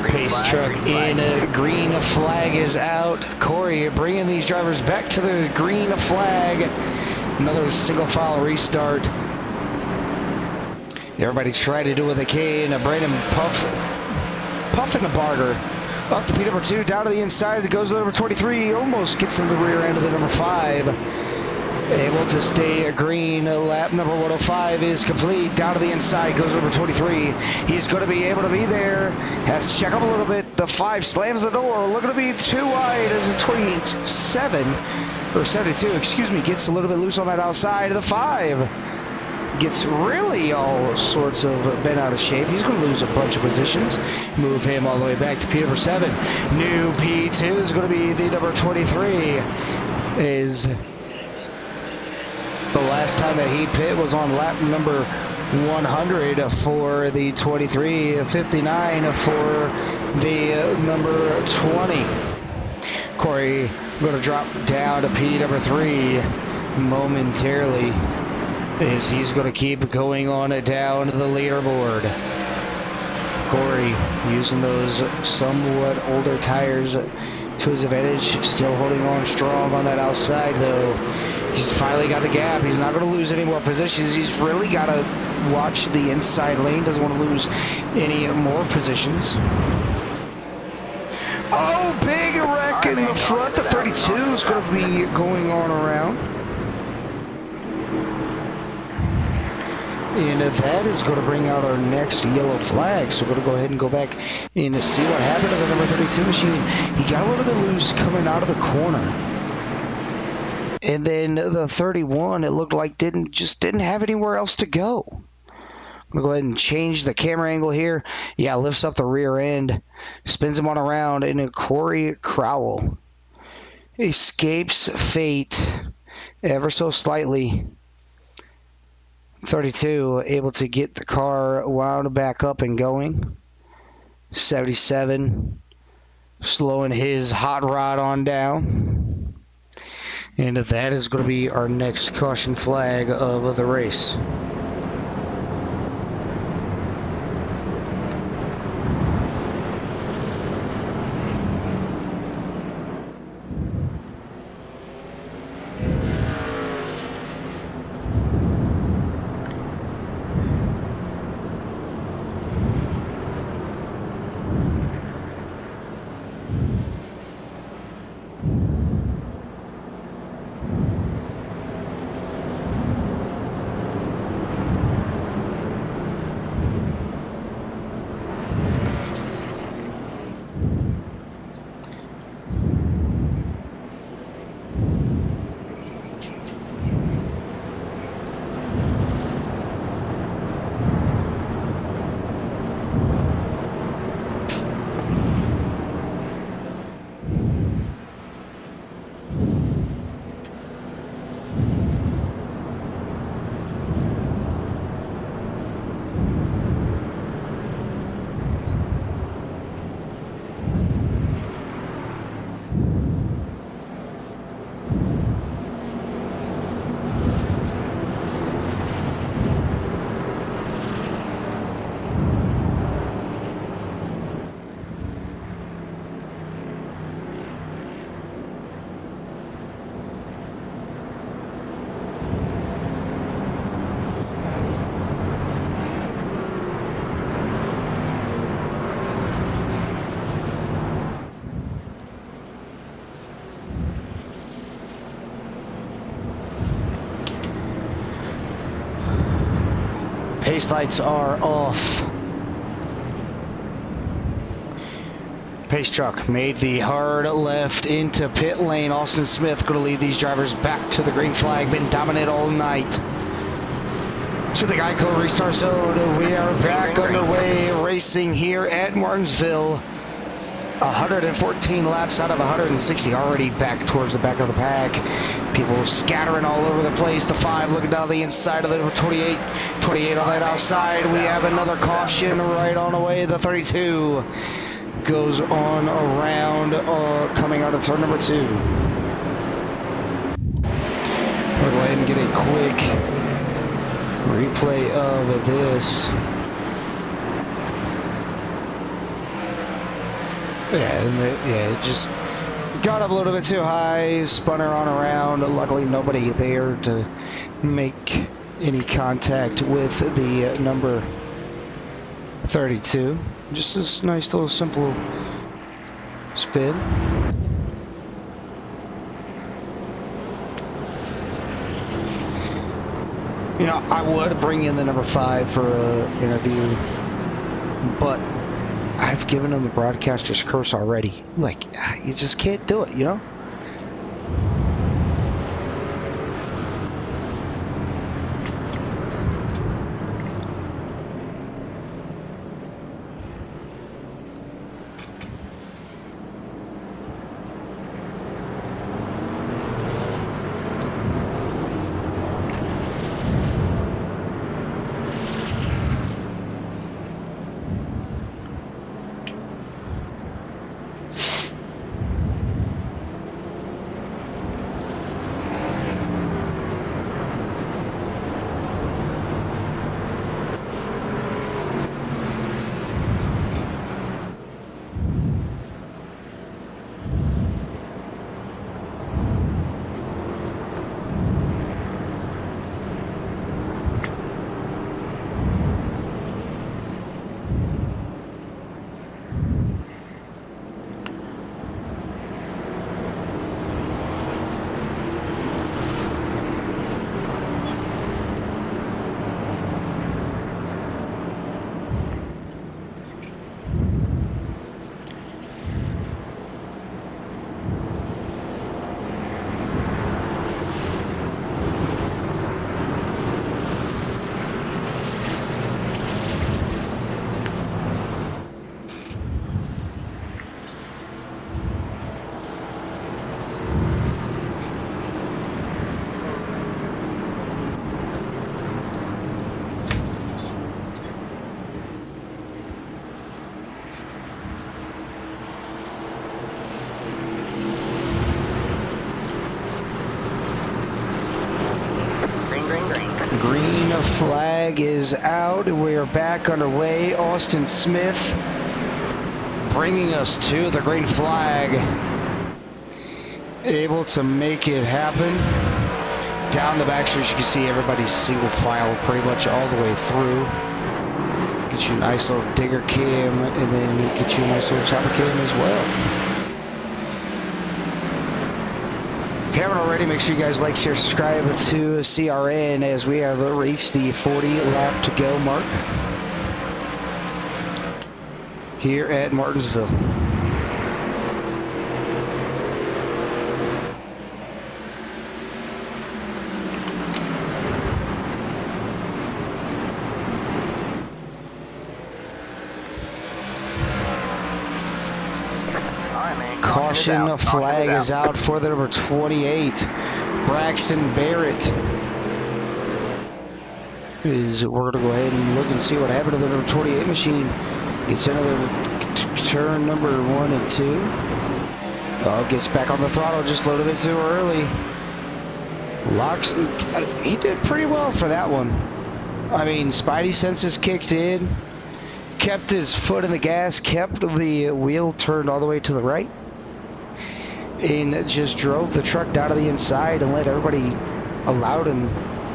Pace truck in, green flag is out. Corey bringing these drivers back to the green flag. Another single file restart. Everybody try to do what they can. Brandon puffing the barger. Up to P number 2, down to the inside. It goes to number 23. Almost gets in the rear end of the number 5. Able to stay green. Lap number 105 is complete. Down to the inside goes number 23. He's going to be able to be there. Has to check up a little bit. The 5 slams the door. Looking to be too wide as a 27 or 72. Excuse me. Gets a little bit loose on that outside. The 5 gets really all sorts of bent out of shape. He's going to lose a bunch of positions. Move him all the way back to P number 7. New P2 is going to be the number 23. Is the last time that he pit was on lap number 100 for the 23, 59 for the number 20. Corey going to drop down to P number 3 momentarily, as he's going to keep going on down the leaderboard. Corey using those somewhat older tires to his advantage, still holding on strong on that outside though. He's finally got the gap. He's not going to lose any more positions. He's really got to watch the inside lane. Doesn't want to lose any more positions. Oh, big wreck in the front. The 32 is going to be going on around. And that is going to bring out our next yellow flag. So we're going to go ahead and go back and see what happened to the number 32 machine. He got a little bit loose coming out of the corner. And then the 31, it looked like didn't have anywhere else to go. I'm going to go ahead and change the camera angle here. Yeah, lifts up the rear end, spins him on around, and Corey Crowell escapes fate ever so slightly. 32 able to get the car wound back up and going. 77 slowing his hot rod on down. And that is going to be our next caution flag of the race. Pace lights are off. Pace truck made the hard left into pit lane. Austin Smith going to lead these drivers back to the green flag. Been dominant all night. To the Geico restart zone. We are back underway racing here at Martinsville. 114 laps out of 160. Already back towards the back of the pack. People scattering all over the place. The 5 looking down the inside of the 28. 28 on that outside. We have another caution right on the way. The 32 goes on around, coming out of turn number 2. We'll go ahead and get a quick replay of this. Yeah, it just got up a little bit too high, spun her on around. Luckily, nobody there to make any contact with the number 32. Just this nice little simple spin. You know, I would bring in the number 5 for an interview, but I've given him the broadcaster's curse already. Like, you just can't do it, you know? Green flag is out. We are back underway. Austin Smith bringing us to the green flag. Able to make it happen. Down the back streets, you can see everybody's single file pretty much all the way through. Get you a nice little digger cam, and then get you a nice little chopper cam as well. If you haven't already, make sure you guys like, share, subscribe to CRN as we have reached the 40 lap to go mark here at Martinsville. Caution flag is out for the number 28, Braxton Barrett. We're going to go ahead and look and see what happened to the number 28 machine. Gets another turn number 1 and 2. Gets back on the throttle just a little bit too early. Locks. He did pretty well for that one. I mean, Spidey senses kicked in. Kept his foot in the gas. Kept the wheel turned all the way to the right. And just drove the truck down to the inside and let everybody, allowed him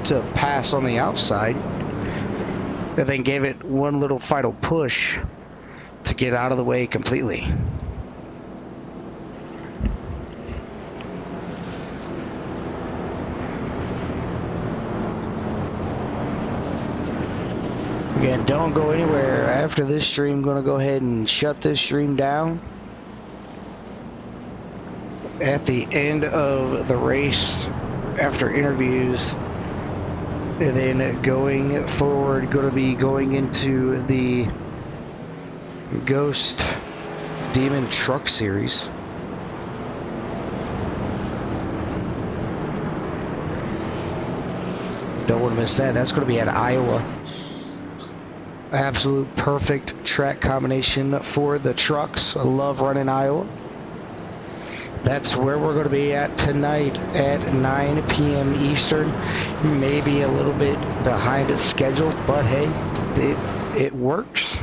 to pass on the outside. And then gave it one little final push to get out of the way completely. Again, don't go anywhere. After this stream, I'm going to go ahead and shut this stream down. At the end of the race, after interviews, and then going forward, going to be going into the Ghost Demon Truck Series. Don't want to miss that. That's going to be at Iowa. Absolute perfect track combination for the trucks. I love running Iowa. That's where we're going to be at tonight at 9 p.m. Eastern. Maybe a little bit behind its schedule, but hey, it works.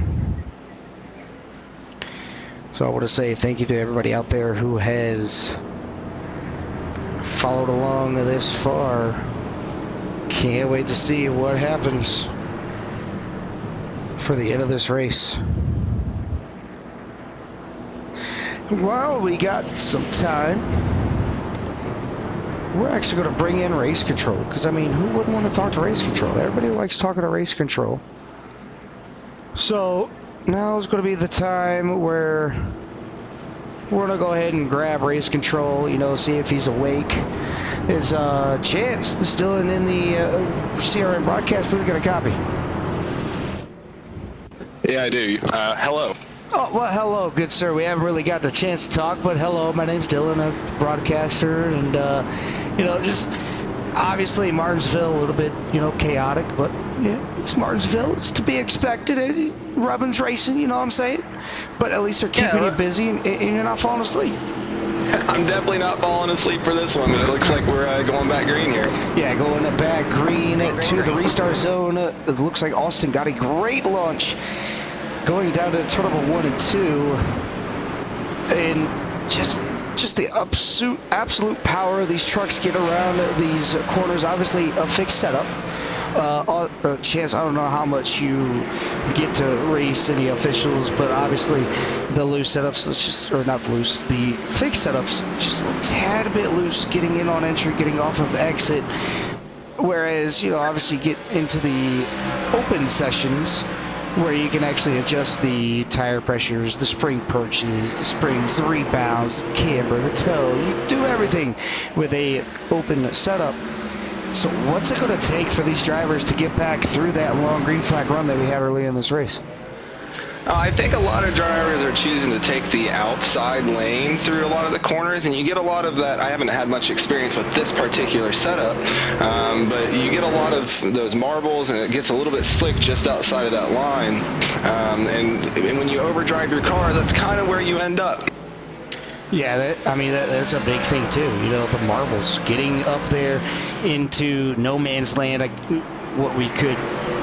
So I want to say thank you to everybody out there who has followed along this far. Can't wait to see what happens for the end of this race. Well, we got some time. We're actually going to bring in race control, because I mean, who wouldn't want to talk to race control? Everybody likes talking to race control. So now is going to be the time where we're going to go ahead and grab race control, you know, see if he's awake. Is Chance still in the CRM broadcast booth? Got a copy? Yeah, I do. Hello. Oh, well, hello, good sir. We haven't really got the chance to talk, but hello, my name's Dylan, a broadcaster, and, you know, just obviously Martinsville, a little bit, you know, chaotic, but, yeah, it's Martinsville. It's to be expected. Robin's racing, you know what I'm saying? But at least they're keeping you busy, and you're not falling asleep. I'm definitely not falling asleep for this one. It looks like we're going back green here. Yeah, going back green to the restart zone. It looks like Austin got a great launch going down to turn number 1 and 2. And just the absolute power these trucks get around these corners. Obviously, a fixed setup. Chance, I don't know how much you get to race any officials, but obviously the loose setups, or not loose, the fixed setups, just a tad bit loose getting in on entry, getting off of exit. Whereas, you know, obviously you get into the open sessions where you can actually adjust the tire pressures, the spring perches, the springs, the rebounds, the camber, the toe. You do everything with a open setup. So what's it going to take for these drivers to get back through that long green flag run that we had early in this race? I think a lot of drivers are choosing to take the outside lane through a lot of the corners, and you get a lot of that. I haven't had much experience with this particular setup, but you get a lot of those marbles, and it gets a little bit slick just outside of that line. And when you overdrive your car, that's kind of where you end up. Yeah, that's a big thing too. You know, the marbles getting up there into no man's land, what we could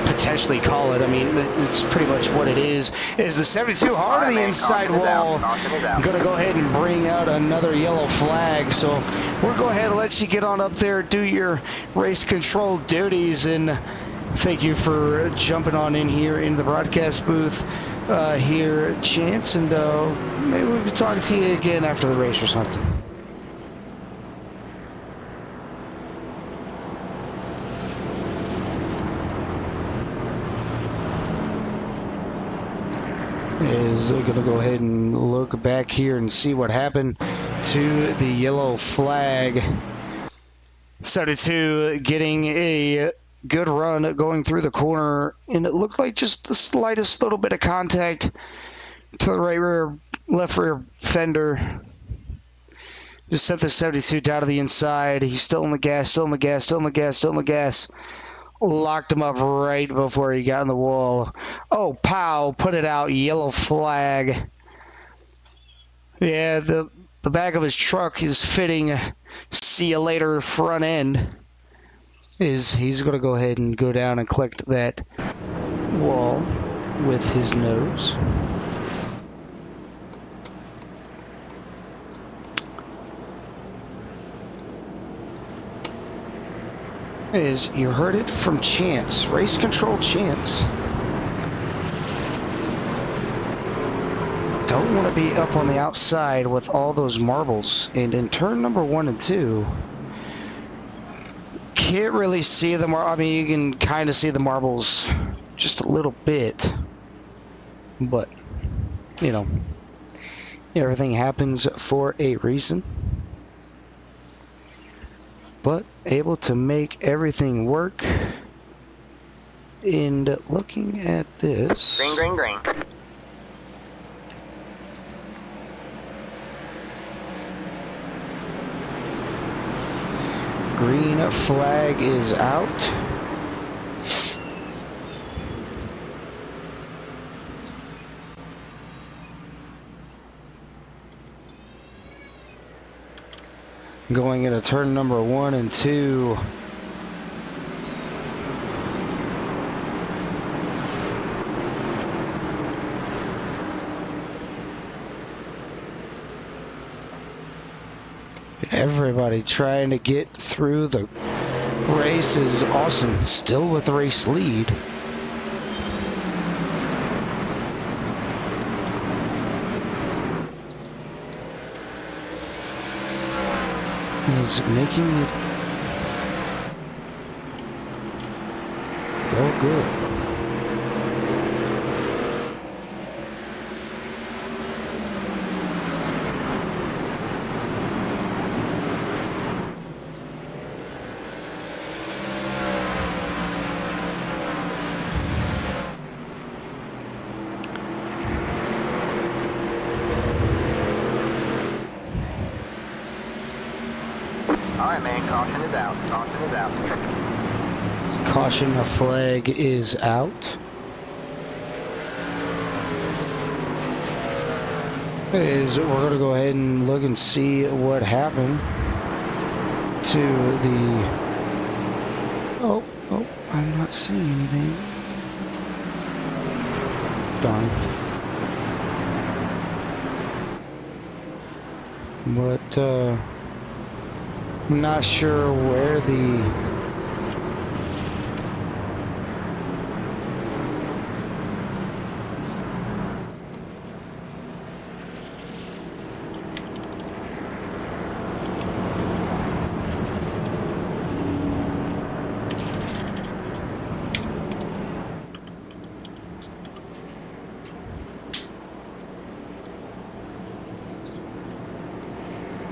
potentially call it. I mean, it's pretty much what it is the 72 hard on the inside wall. I'm going to go ahead and bring out another yellow flag. So we'll go ahead and let you get on up there, do your race control duties, and thank you for jumping on in here in the broadcast booth here, Chance, and maybe we'll be talking to you again after the race or something. Is going to go ahead and look back here and see what happened to the yellow flag. 72 getting a good run going through the corner, and it looked like just the slightest little bit of contact to the right rear, left rear fender. Just set the 72 down to the inside. He's still on the gas, still on the gas, still on the gas, still on the gas. Locked him up right before he got in the wall. Oh, pow, put it out, yellow flag. Yeah, the back of his truck is fitting see you later front end. He's going to go ahead and go down and collect that wall with his nose. As you heard it from Chance, race control Chance. Don't want to be up on the outside with all those marbles. And in turn number 1 and 2, can't really see the I mean, you can kind of see the marbles just a little bit. But, you know, everything happens for a reason. But able to make everything work. And looking at this... Green, green, green. Green flag is out. Going into turn number 1 and 2. Everybody trying to get through the races. Austin still with the race lead. He's making it well good. Alright, man, caution is out. Caution is out. Caution, a flag is out. We're going to go ahead and look and see what happened to the... Oh, I'm not seeing anything. Darn. But, I'm not sure where the...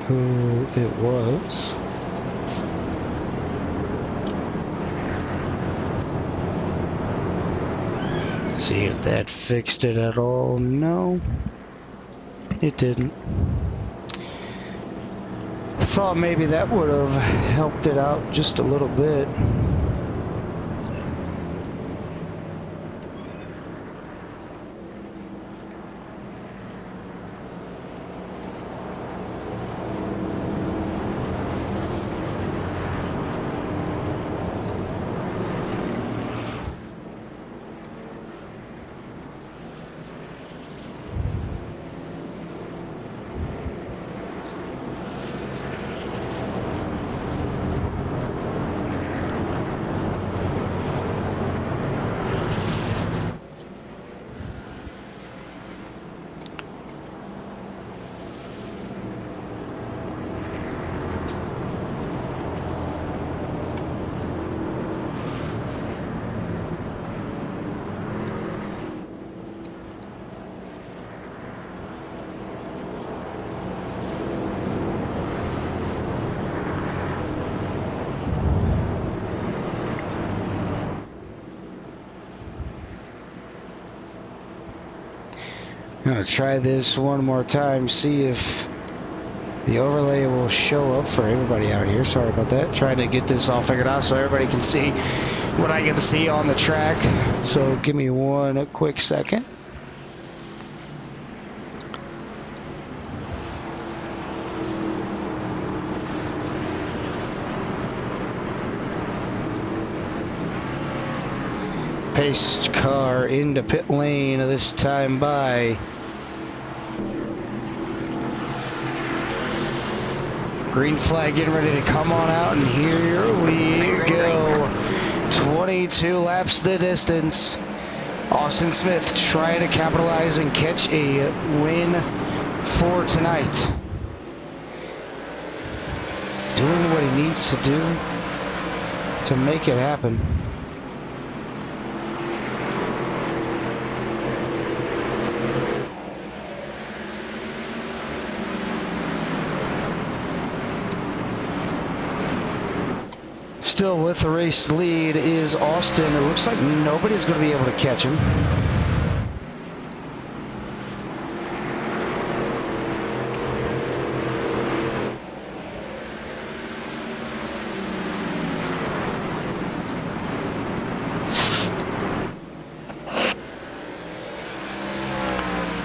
who it was. See if that fixed it at all. No, it didn't. Thought maybe that would have helped it out just a little bit. I'm gonna try this one more time, see if the overlay will show up for everybody out here. Sorry about that. Trying to get this all figured out so everybody can see what I get to see on the track. So give me one quick second. Pace car into pit lane, this time by green flag getting ready to come on out, and here we go. 22 laps the distance. Austin Smith trying to capitalize and catch a win for tonight. Doing what he needs to do to make it happen. Still with the race lead is Austin. It looks like nobody's going to be able to catch him.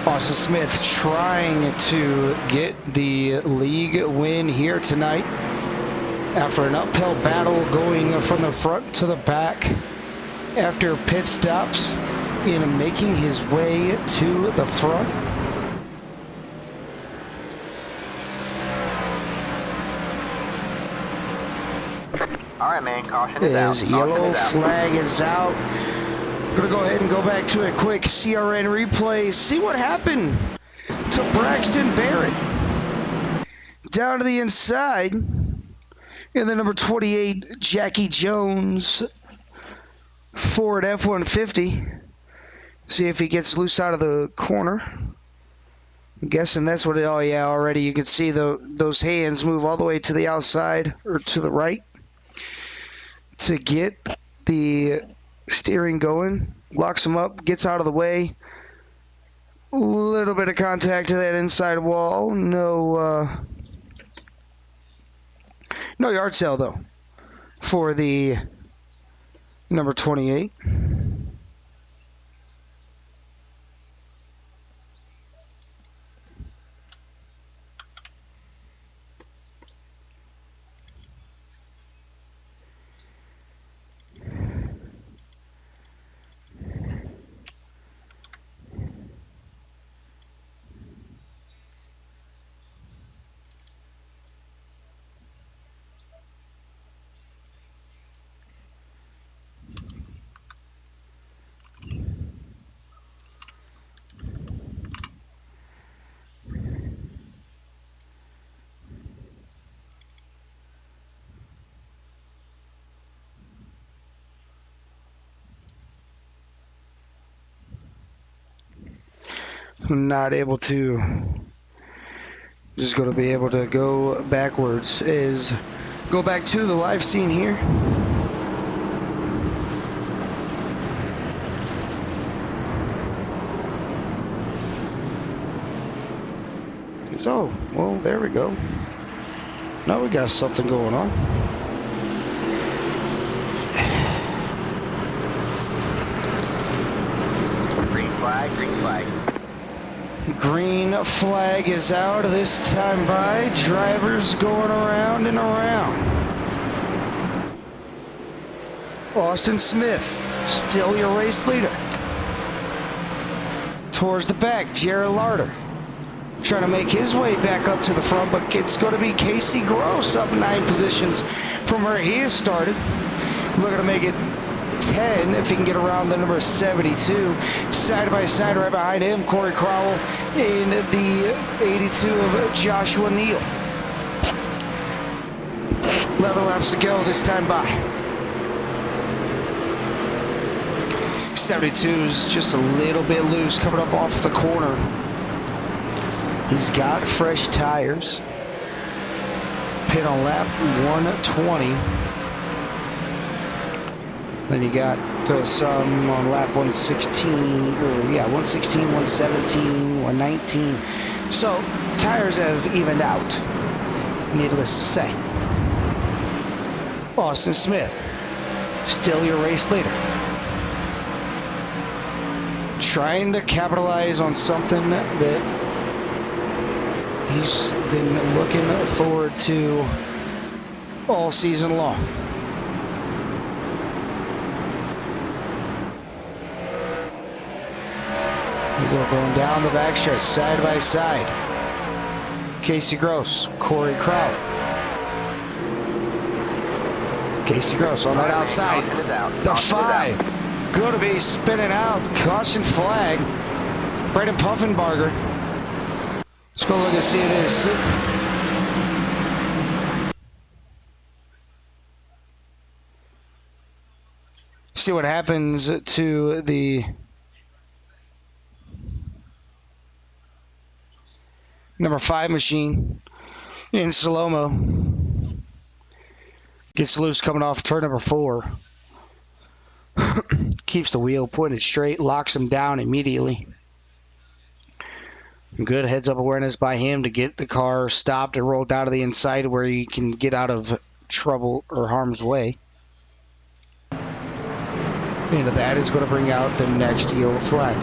Austin Smith trying to get the league win here tonight after an uphill battle going from the front to the back after pit stops and making his way to the front. All right, man. Caution is out. His yellow flag is out. Gonna go ahead and go back to a quick CRN replay. See what happened to Braxton Barrett. Down to the inside. And then number 28, Jackie Jones, Ford F-150. See if he gets loose out of the corner. I'm guessing that's what it, oh yeah, already you can see those hands move all the way to the outside or to the right to get the steering going. Locks him up, gets out of the way. A little bit of contact to that inside wall. No yard sale, though, for the number 28. Not able to, just going to be able to go backwards, is go back to the live scene here. So, well, there we go. Now we got something going on. Green flag, green flag. Green flag is out this time by. Drivers going around and around. Austin Smith, still your race leader. Towards the back, Jared Larder. Trying to make his way back up to the front, but it's going to be Casey Gross up 9 positions from where he has started. Looking to make it 10 if he can get around the number 72. Side by side right behind him, Corey Crowell in the 82 of Joshua Neal. 11 laps to go this time by. 72's just a little bit loose coming up off the corner. He's got fresh tires. Pit on lap 120. Then you got some on lap 116, or yeah, 116, 117, 119. So tires have evened out, needless to say. Austin Smith, still your race leader. Trying to capitalize on something that he's been looking forward to all season long. We go going down the back stretch, side by side. Casey Gross, Corey Crowell. Casey Gross on that outside. The 5 going to be spinning out. Caution flag. Braden Puffenbarger. Let's go look and see this. See what happens to the number 5 machine in slow-mo. Gets loose coming off turn number 4. Keeps the wheel pointed straight, locks him down immediately. Good heads-up awareness by him to get the car stopped and rolled out of the inside where he can get out of trouble or harm's way. And that is going to bring out the next yellow flag.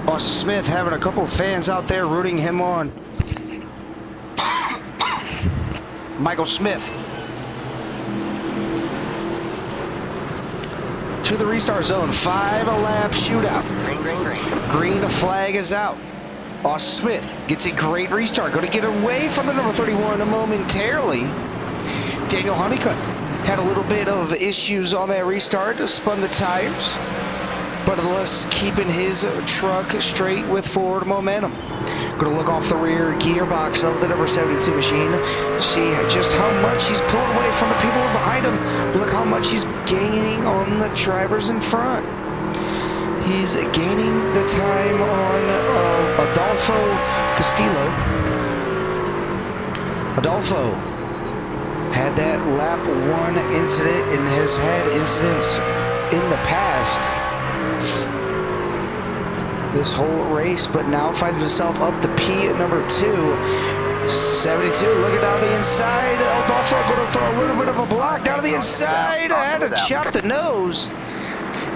Austin Smith having a couple of fans out there rooting him on. Michael Smith to the restart zone. 5-lap shootout. Green flag is out. Austin Smith gets a great restart. Going to get away from the number 31 momentarily. Daniel Honeycutt had a little bit of issues on that restart. Spun the tires. But nonetheless, keeping his truck straight with forward momentum. Going to look off the rear gearbox of the number 72 machine. See just how much he's pulling away from the people behind him. Look how much he's gaining on the drivers in front. He's gaining the time on Adolfo Castillo. Adolfo had that lap 1 incident and has had incidents in the past this whole race, but now finds himself up the P at number 2. 72 looking down the inside. Adolfo going to throw a little bit of a block down to the inside. Had to chop the nose.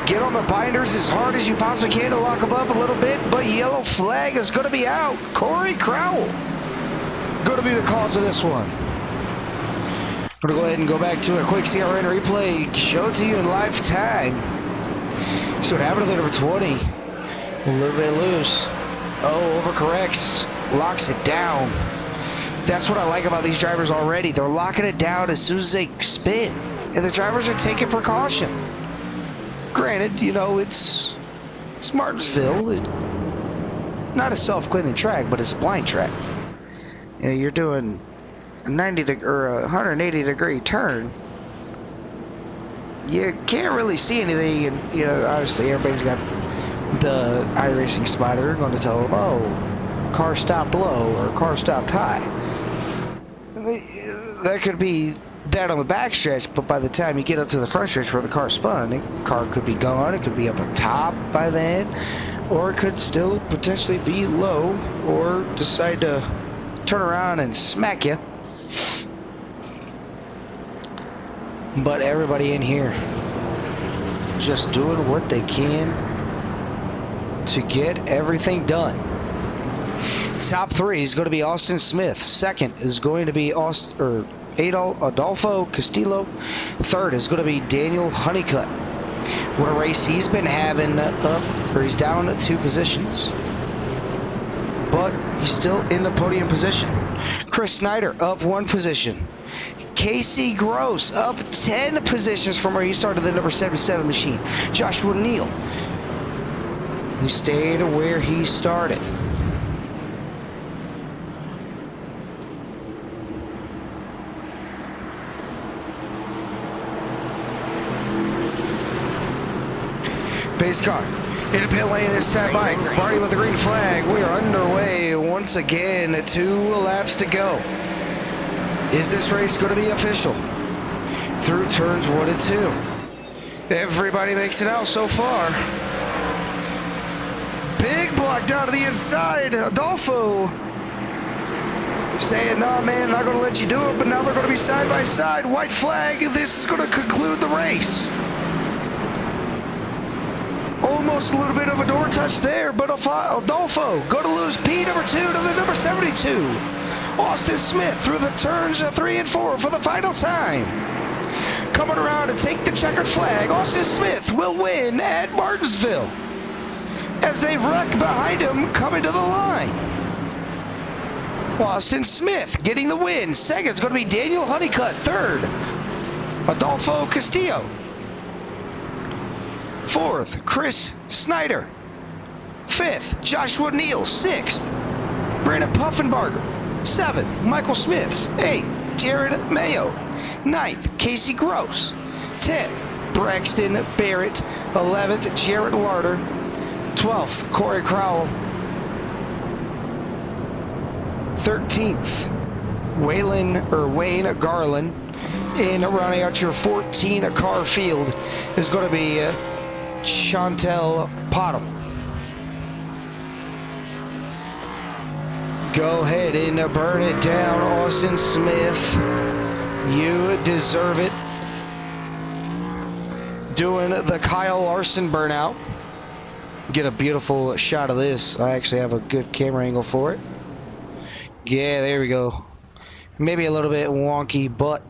Get on the binders as hard as you possibly can to lock them up a little bit, but yellow flag is going to be out. Corey Crowell going to be the cause of this one. Going to go ahead and go back to a quick CRN replay. Show it to you in live time. See what happened to the number 20. A little bit loose. Oh, overcorrects. Locks it down. That's what I like about these drivers already. They're locking it down as soon as they spin. And the drivers are taking precaution. Granted, you know, it's Martinsville. Not a self-cleaning track, but it's a blind track. You know, you're doing a 180 degree turn. You can't really see anything, and you know, obviously everybody's got the iRacing spotter going to tell them, oh, car stopped low or car stopped high. That could be that on the backstretch, but by the time you get up to the front stretch where the car spun, the car could be gone. It could be up on top by then, or it could still potentially be low, or decide to turn around and smack you. But everybody in here just doing what they can to get everything done. Top 3 is going to be Austin Smith. Second is going to be Adolfo Castillo. Third is going to be Daniel Honeycutt. What a race he's been having he's down 2 positions. But he's still in the podium position. Chris Snyder up 1 position. Casey Gross up 10 positions from where he started the number 77 machine. Joshua Neal, who stayed where he started. Pace car in the pit lane this time by Barty with the green flag. We are underway once again. 2 laps to go. Is this race going to be official? Through turns 1 and 2. Everybody makes it out so far. Big block down to the inside. Adolfo saying, no, man, not going to let you do it, but now they're going to be side by side. White flag. This is going to conclude the race. Almost almost a little bit of a door touch there, but Adolfo going to lose P number 2 to the number 72. Austin Smith through the turns 3 and 4 for the final time. Coming around to take the checkered flag, Austin Smith will win at Martinsville as they wreck behind him coming to the line. Austin Smith getting the win. Second is going to be Daniel Honeycutt. Third, Adolfo Castillo. Fourth, Chris Snyder. Fifth, Joshua Neal. Sixth, Brandon Puffenbarger. Seventh, Michael Smiths. Eighth, Jared Mayo. Ninth, Casey Gross. 10th, Braxton Barrett. 11th, Jared Larder. 12th, Corey Crowell. 13th, Wayne Garland. And rounding out your 14-car field is going to be Chantel Pottle. Go ahead and burn it down, Austin Smith. You deserve it. Doing the Kyle Larson burnout. Get a beautiful shot of this. I actually have a good camera angle for it. Yeah, there we go. Maybe a little bit wonky, but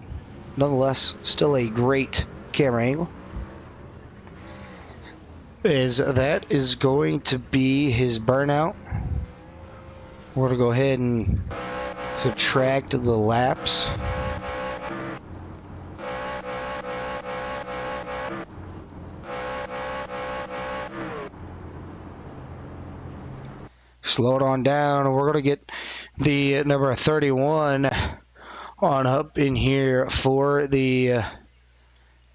nonetheless, still a great camera angle. That is going to be his burnout. We're going to go ahead and subtract the laps. Slow it on down, and we're going to get the number 31 on up in here for the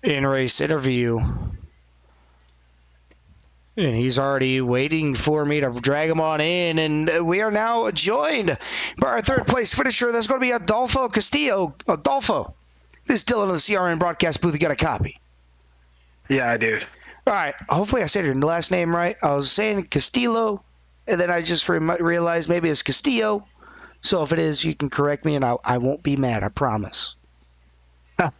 in-race interview. And he's already waiting for me to drag him on in, and we are now joined by our third place finisher. That's going to be Adolfo Castillo. Adolfo, this is Dylan in the CRN broadcast booth. You got a copy? Yeah, I do. All right. Hopefully I said your last name right. I was saying Castillo, and then I just realized maybe it's Castillo. So if it is, you can correct me, and I won't be mad. I promise. No,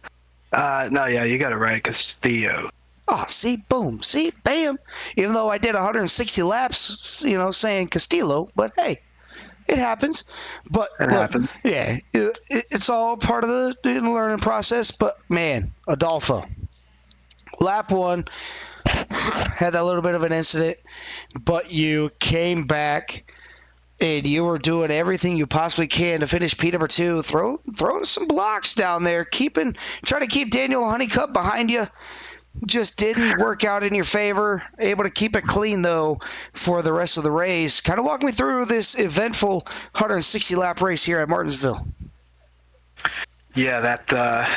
yeah, you got it right, Castillo. Oh, see, boom, see, bam. Even though I did 160 laps, saying Castillo, but hey, it happens. But it happens. Yeah, it's all part of the learning process. But man, Adolfo, lap 1 had that little bit of an incident, but you came back and you were doing everything you possibly can to finish P number 2, throwing some blocks down there, trying to keep Daniel Honeycutt behind you. Just didn't work out in your favor. Able to keep it clean, though, for the rest of the race. Kind of walk me through this eventful 160-lap race here at Martinsville. Yeah, that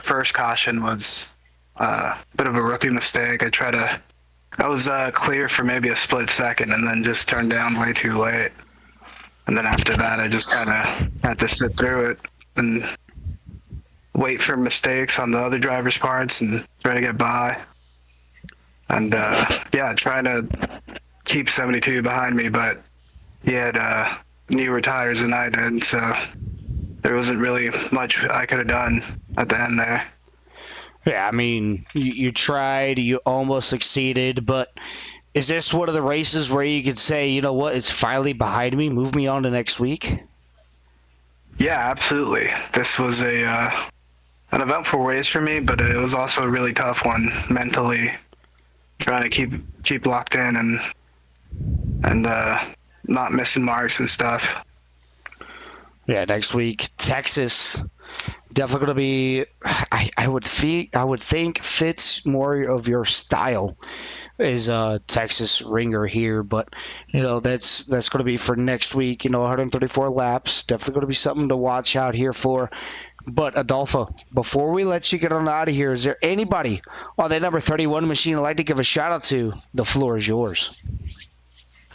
first caution was a bit of a rookie mistake. I was clear for maybe a split second and then just turned down way too late. And then after that, I just kind of had to sit through it and wait for mistakes on the other drivers' parts and try to get by. And trying to keep 72 behind me, but he had newer tires than I did, so there wasn't really much I could have done at the end there. Yeah, I mean, you tried, you almost succeeded, but is this one of the races where you could say, you know what, it's finally behind me, move me on to next week? Yeah, absolutely. This was an eventful race for me, but it was also a really tough one mentally, trying to keep locked in and not missing marks and stuff. Yeah, next week, Texas, definitely going to be. I would think fits more of your style is Texas ringer here, but that's going to be for next week. 134 laps, definitely going to be something to watch out here for. But Adolfo, before we let you get on out of here, is there anybody on that number 31 machine I'd like to give a shout out to? The floor is yours.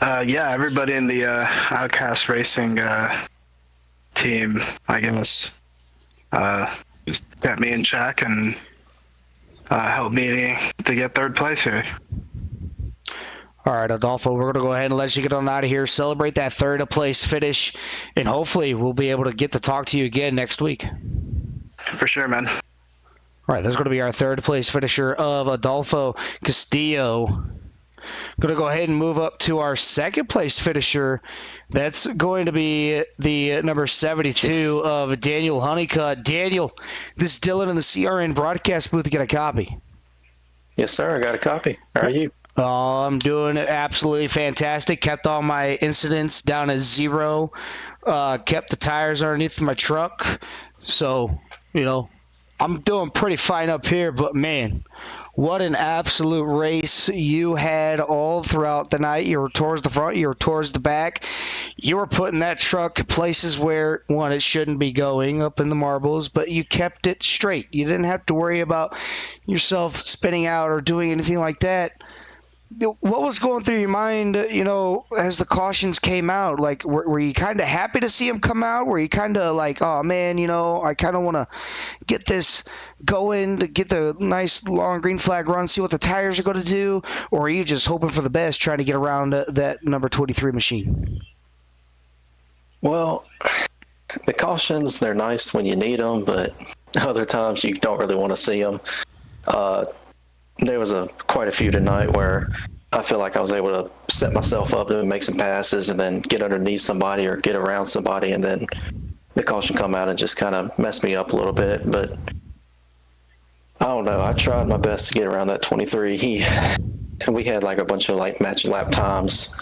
Yeah, everybody in the Outcast Racing team, I guess, just kept me in check and helped me to get third place here. All right, Adolfo, we're going to go ahead and let you get on out of here, celebrate that third place finish, and hopefully we'll be able to get to talk to you again next week. For sure, man. All right, that's going to be our third place finisher of Adolfo Castillo. Going to go ahead and move up to our second place finisher. That's going to be the number 72 of Daniel Honeycutt. Daniel, this is Dylan in the CRN broadcast booth. Get a copy. Yes, sir. I got a copy. How are you? Oh, I'm doing absolutely fantastic. Kept all my incidents down to 0. Kept the tires underneath my truck. So, I'm doing pretty fine up here. But, man, what an absolute race you had all throughout the night. You were towards the front. You were towards the back. You were putting that truck places where, one, it shouldn't be going, up in the marbles, but you kept it straight. You didn't have to worry about yourself spinning out or doing anything like that. What was going through your mind, as the cautions came out? Like, were you kind of happy to see them come out? Were you kind of like, oh, man, I kind of want to get this going to get the nice long green flag run, see what the tires are going to do? Or are you just hoping for the best, trying to get around that number 23 machine? Well, the cautions, they're nice when you need them, but other times you don't really want to see them. There was quite a few tonight where I feel like I was able to set myself up and make some passes and then get underneath somebody or get around somebody, and then the caution come out and just kind of messed me up a little bit. But I don't know. I tried my best to get around that 23. We had like a bunch of like matching lap times.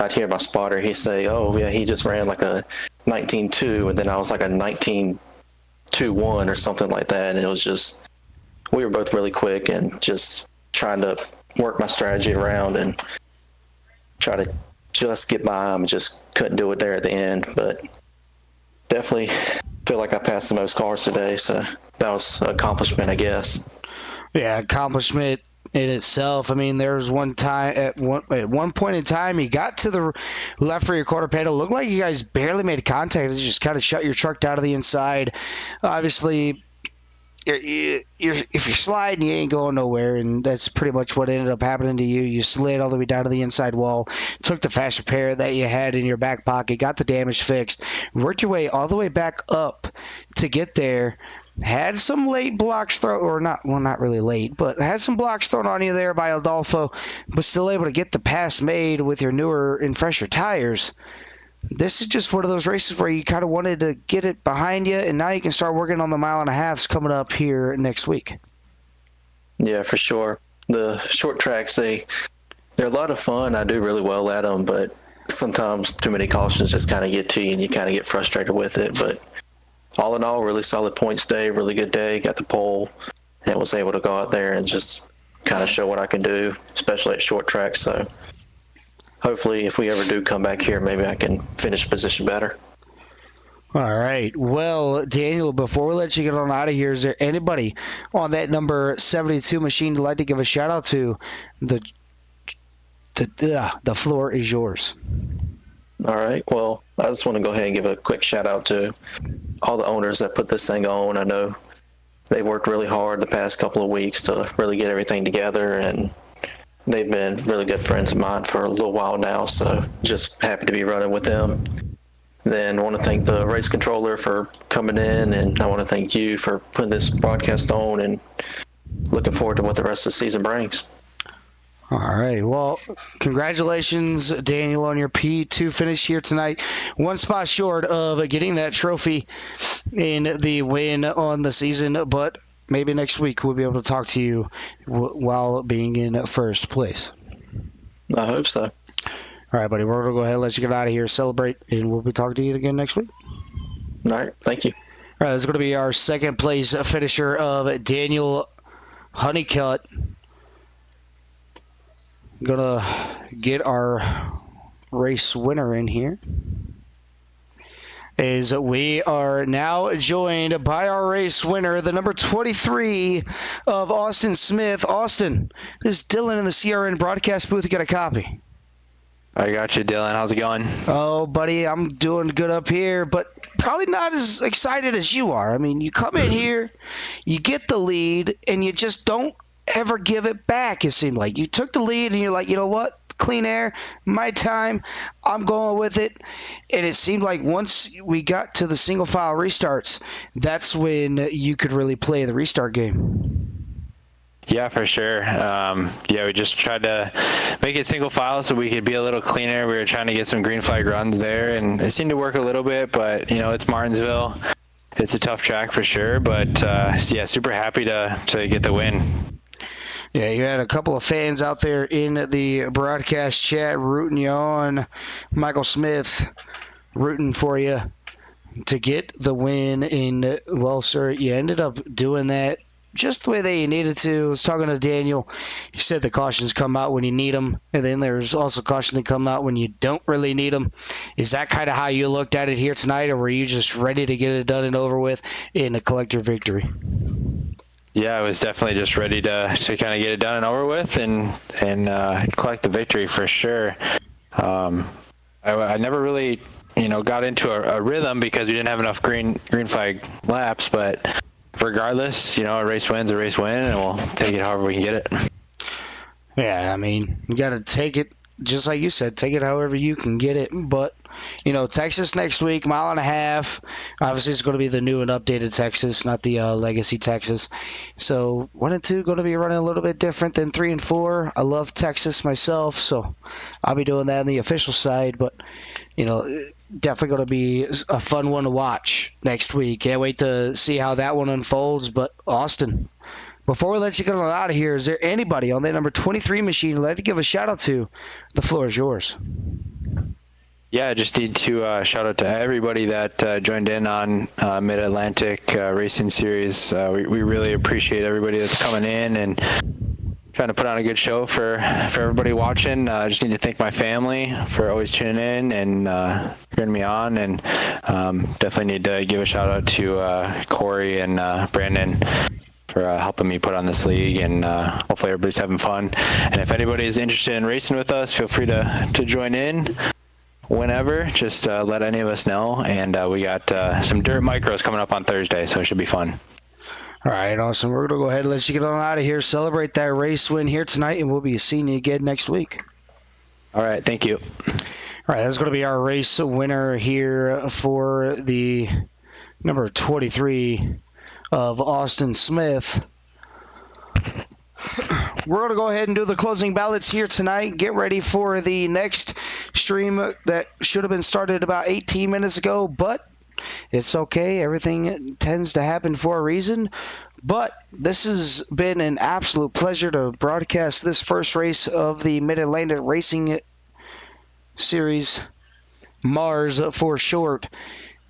I'd hear my spotter. He'd say, "Oh yeah, he just ran like a 19.2," and then I was like a 19.21 or something like that, and it was just. We were both really quick and just trying to work my strategy around and try to just get by him. Just couldn't do it there at the end, but definitely feel like I passed the most cars today, so that was an accomplishment, I guess. Yeah, accomplishment in itself. I mean, there was one time at one point in time you got to the left rear quarter panel. Looked like you guys barely made contact. It just kind of shut your truck down to the inside. Obviously, if you're sliding, you ain't going nowhere, and that's pretty much what ended up happening to you. You slid all the way down to the inside wall, took the fast repair that you had in your back pocket, got the damage fixed, worked your way all the way back up to get there. Had some late blocks thrown, or not really late, but had some blocks thrown on you there by Adolfo, but still able to get the pass made with your newer and fresher tires. This is just one of those races where you kind of wanted to get it behind you, and now you can start working on the 1.5 miles coming up here next week. Yeah, for sure. The short tracks, they're a lot of fun. I do really well at them, but sometimes too many cautions just kind of get to you, and you kind of get frustrated with it. But all in all, really solid points day, really good day. Got the pole, and was able to go out there and just kind of show what I can do, especially at short tracks. So hopefully, if we ever do come back here, maybe I can finish position better. All right. Well, Daniel, before we let you get on out of here, is there anybody on that number 72 machine you'd like to give a shout out to? The floor is yours. All right. Well, I just want to go ahead and give a quick shout out to all the owners that put this thing on. I know they worked really hard the past couple of weeks to really get everything together, and they've been really good friends of mine for a little while now, so just happy to be running with them. Then I want to thank the race controller for coming in, and I want to thank you for putting this broadcast on, and looking forward to what the rest of the season brings. All right. Well, congratulations, Daniel, on your P2 finish here tonight. One spot short of getting that trophy in the win on the season, but maybe next week we'll be able to talk to you while being in first place. I hope so. All right, buddy. We're going to go ahead and let you get out of here, celebrate, and we'll be talking to you again next week. All right. Thank you. All right. This is going to be our second place finisher of Daniel Honeycutt. Going to get our race winner in here. As we are now joined by our race winner, the number 23 of Austin Smith. Austin, this is Dylan in the CRN broadcast booth. You got a copy? I got you, Dylan. How's it going? Oh, buddy, I'm doing good up here, but probably not as excited as you are. I mean, you come in here, you get the lead, and you just don't ever give it back, it seemed like. You took the lead, and you're like, you know what? clean air, my time, I'm going with it. And it seemed like once we got to the single file restarts, that's when you could really play the restart game. Yeah, for sure. We just tried to make it single file so we could be a little cleaner. We were trying to get some green flag runs there, and it seemed to work a little bit, but, it's Martinsville. It's a tough track for sure, but, super happy to get the win. Yeah, you had a couple of fans out there in the broadcast chat rooting you on. Michael Smith rooting for you to get the win. And, well, sir, you ended up doing that just the way that you needed to. I was talking to Daniel. He said the cautions come out when you need them, and then there's also caution that come out when you don't really need them. Is that kind of how you looked at it here tonight, or were you just ready to get it done and over with and collect your victory? Yeah, I was definitely just ready to kind of get it done and over with and collect the victory for sure. I never really, got into a rhythm because we didn't have enough green flag laps, but regardless, a race win's a race win, and we'll take it however we can get it. Yeah, I mean, you got to take it, just like you said, take it however you can get it. But, Texas next week, 1.5 miles. Obviously, it's going to be the new and updated Texas, not the legacy Texas. So 1 and 2 going to be running a little bit different than 3 and 4. I love Texas myself, so I'll be doing that on the official side. But, definitely going to be a fun one to watch next week. Can't wait to see how that one unfolds. But, Austin, before we let you get on out of here, is there anybody on that number 23 machine you'd like to give a shout out to? The floor is yours. Yeah, I just need to shout out to everybody that joined in on Mid-Atlantic Racing Series. We really appreciate everybody that's coming in and trying to put on a good show for everybody watching. I just need to thank my family for always tuning in and hearing me on, and definitely need to give a shout out to Corey and Brandon for helping me put on this league, and hopefully everybody's having fun. And if anybody is interested in racing with us, feel free to join in whenever. Just let any of us know, and we got some dirt micros coming up on Thursday, so it should be fun. All right, awesome. We're going to go ahead and let you get on out of here, celebrate that race win here tonight, and we'll be seeing you again next week. All right, thank you. All right, that's going to be our race winner here for the number 23 of Austin Smith. We're going to go ahead and do the closing ballots here tonight. Get ready for the next stream that should have been started about 18 minutes ago, but it's okay. Everything tends to happen for a reason. But this has been an absolute pleasure to broadcast this first race of the Mid-Atlantic Racing Series, Mars for short.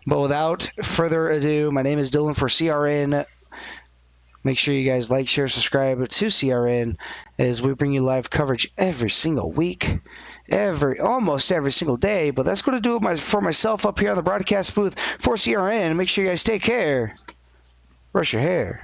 But without further ado, my name is Dylan for CRN. Make sure you guys like, share, subscribe to CRN as we bring you live coverage every single week, almost every single day. But that's going to do it for myself up here on the broadcast booth for CRN. Make sure you guys take care. Brush your hair.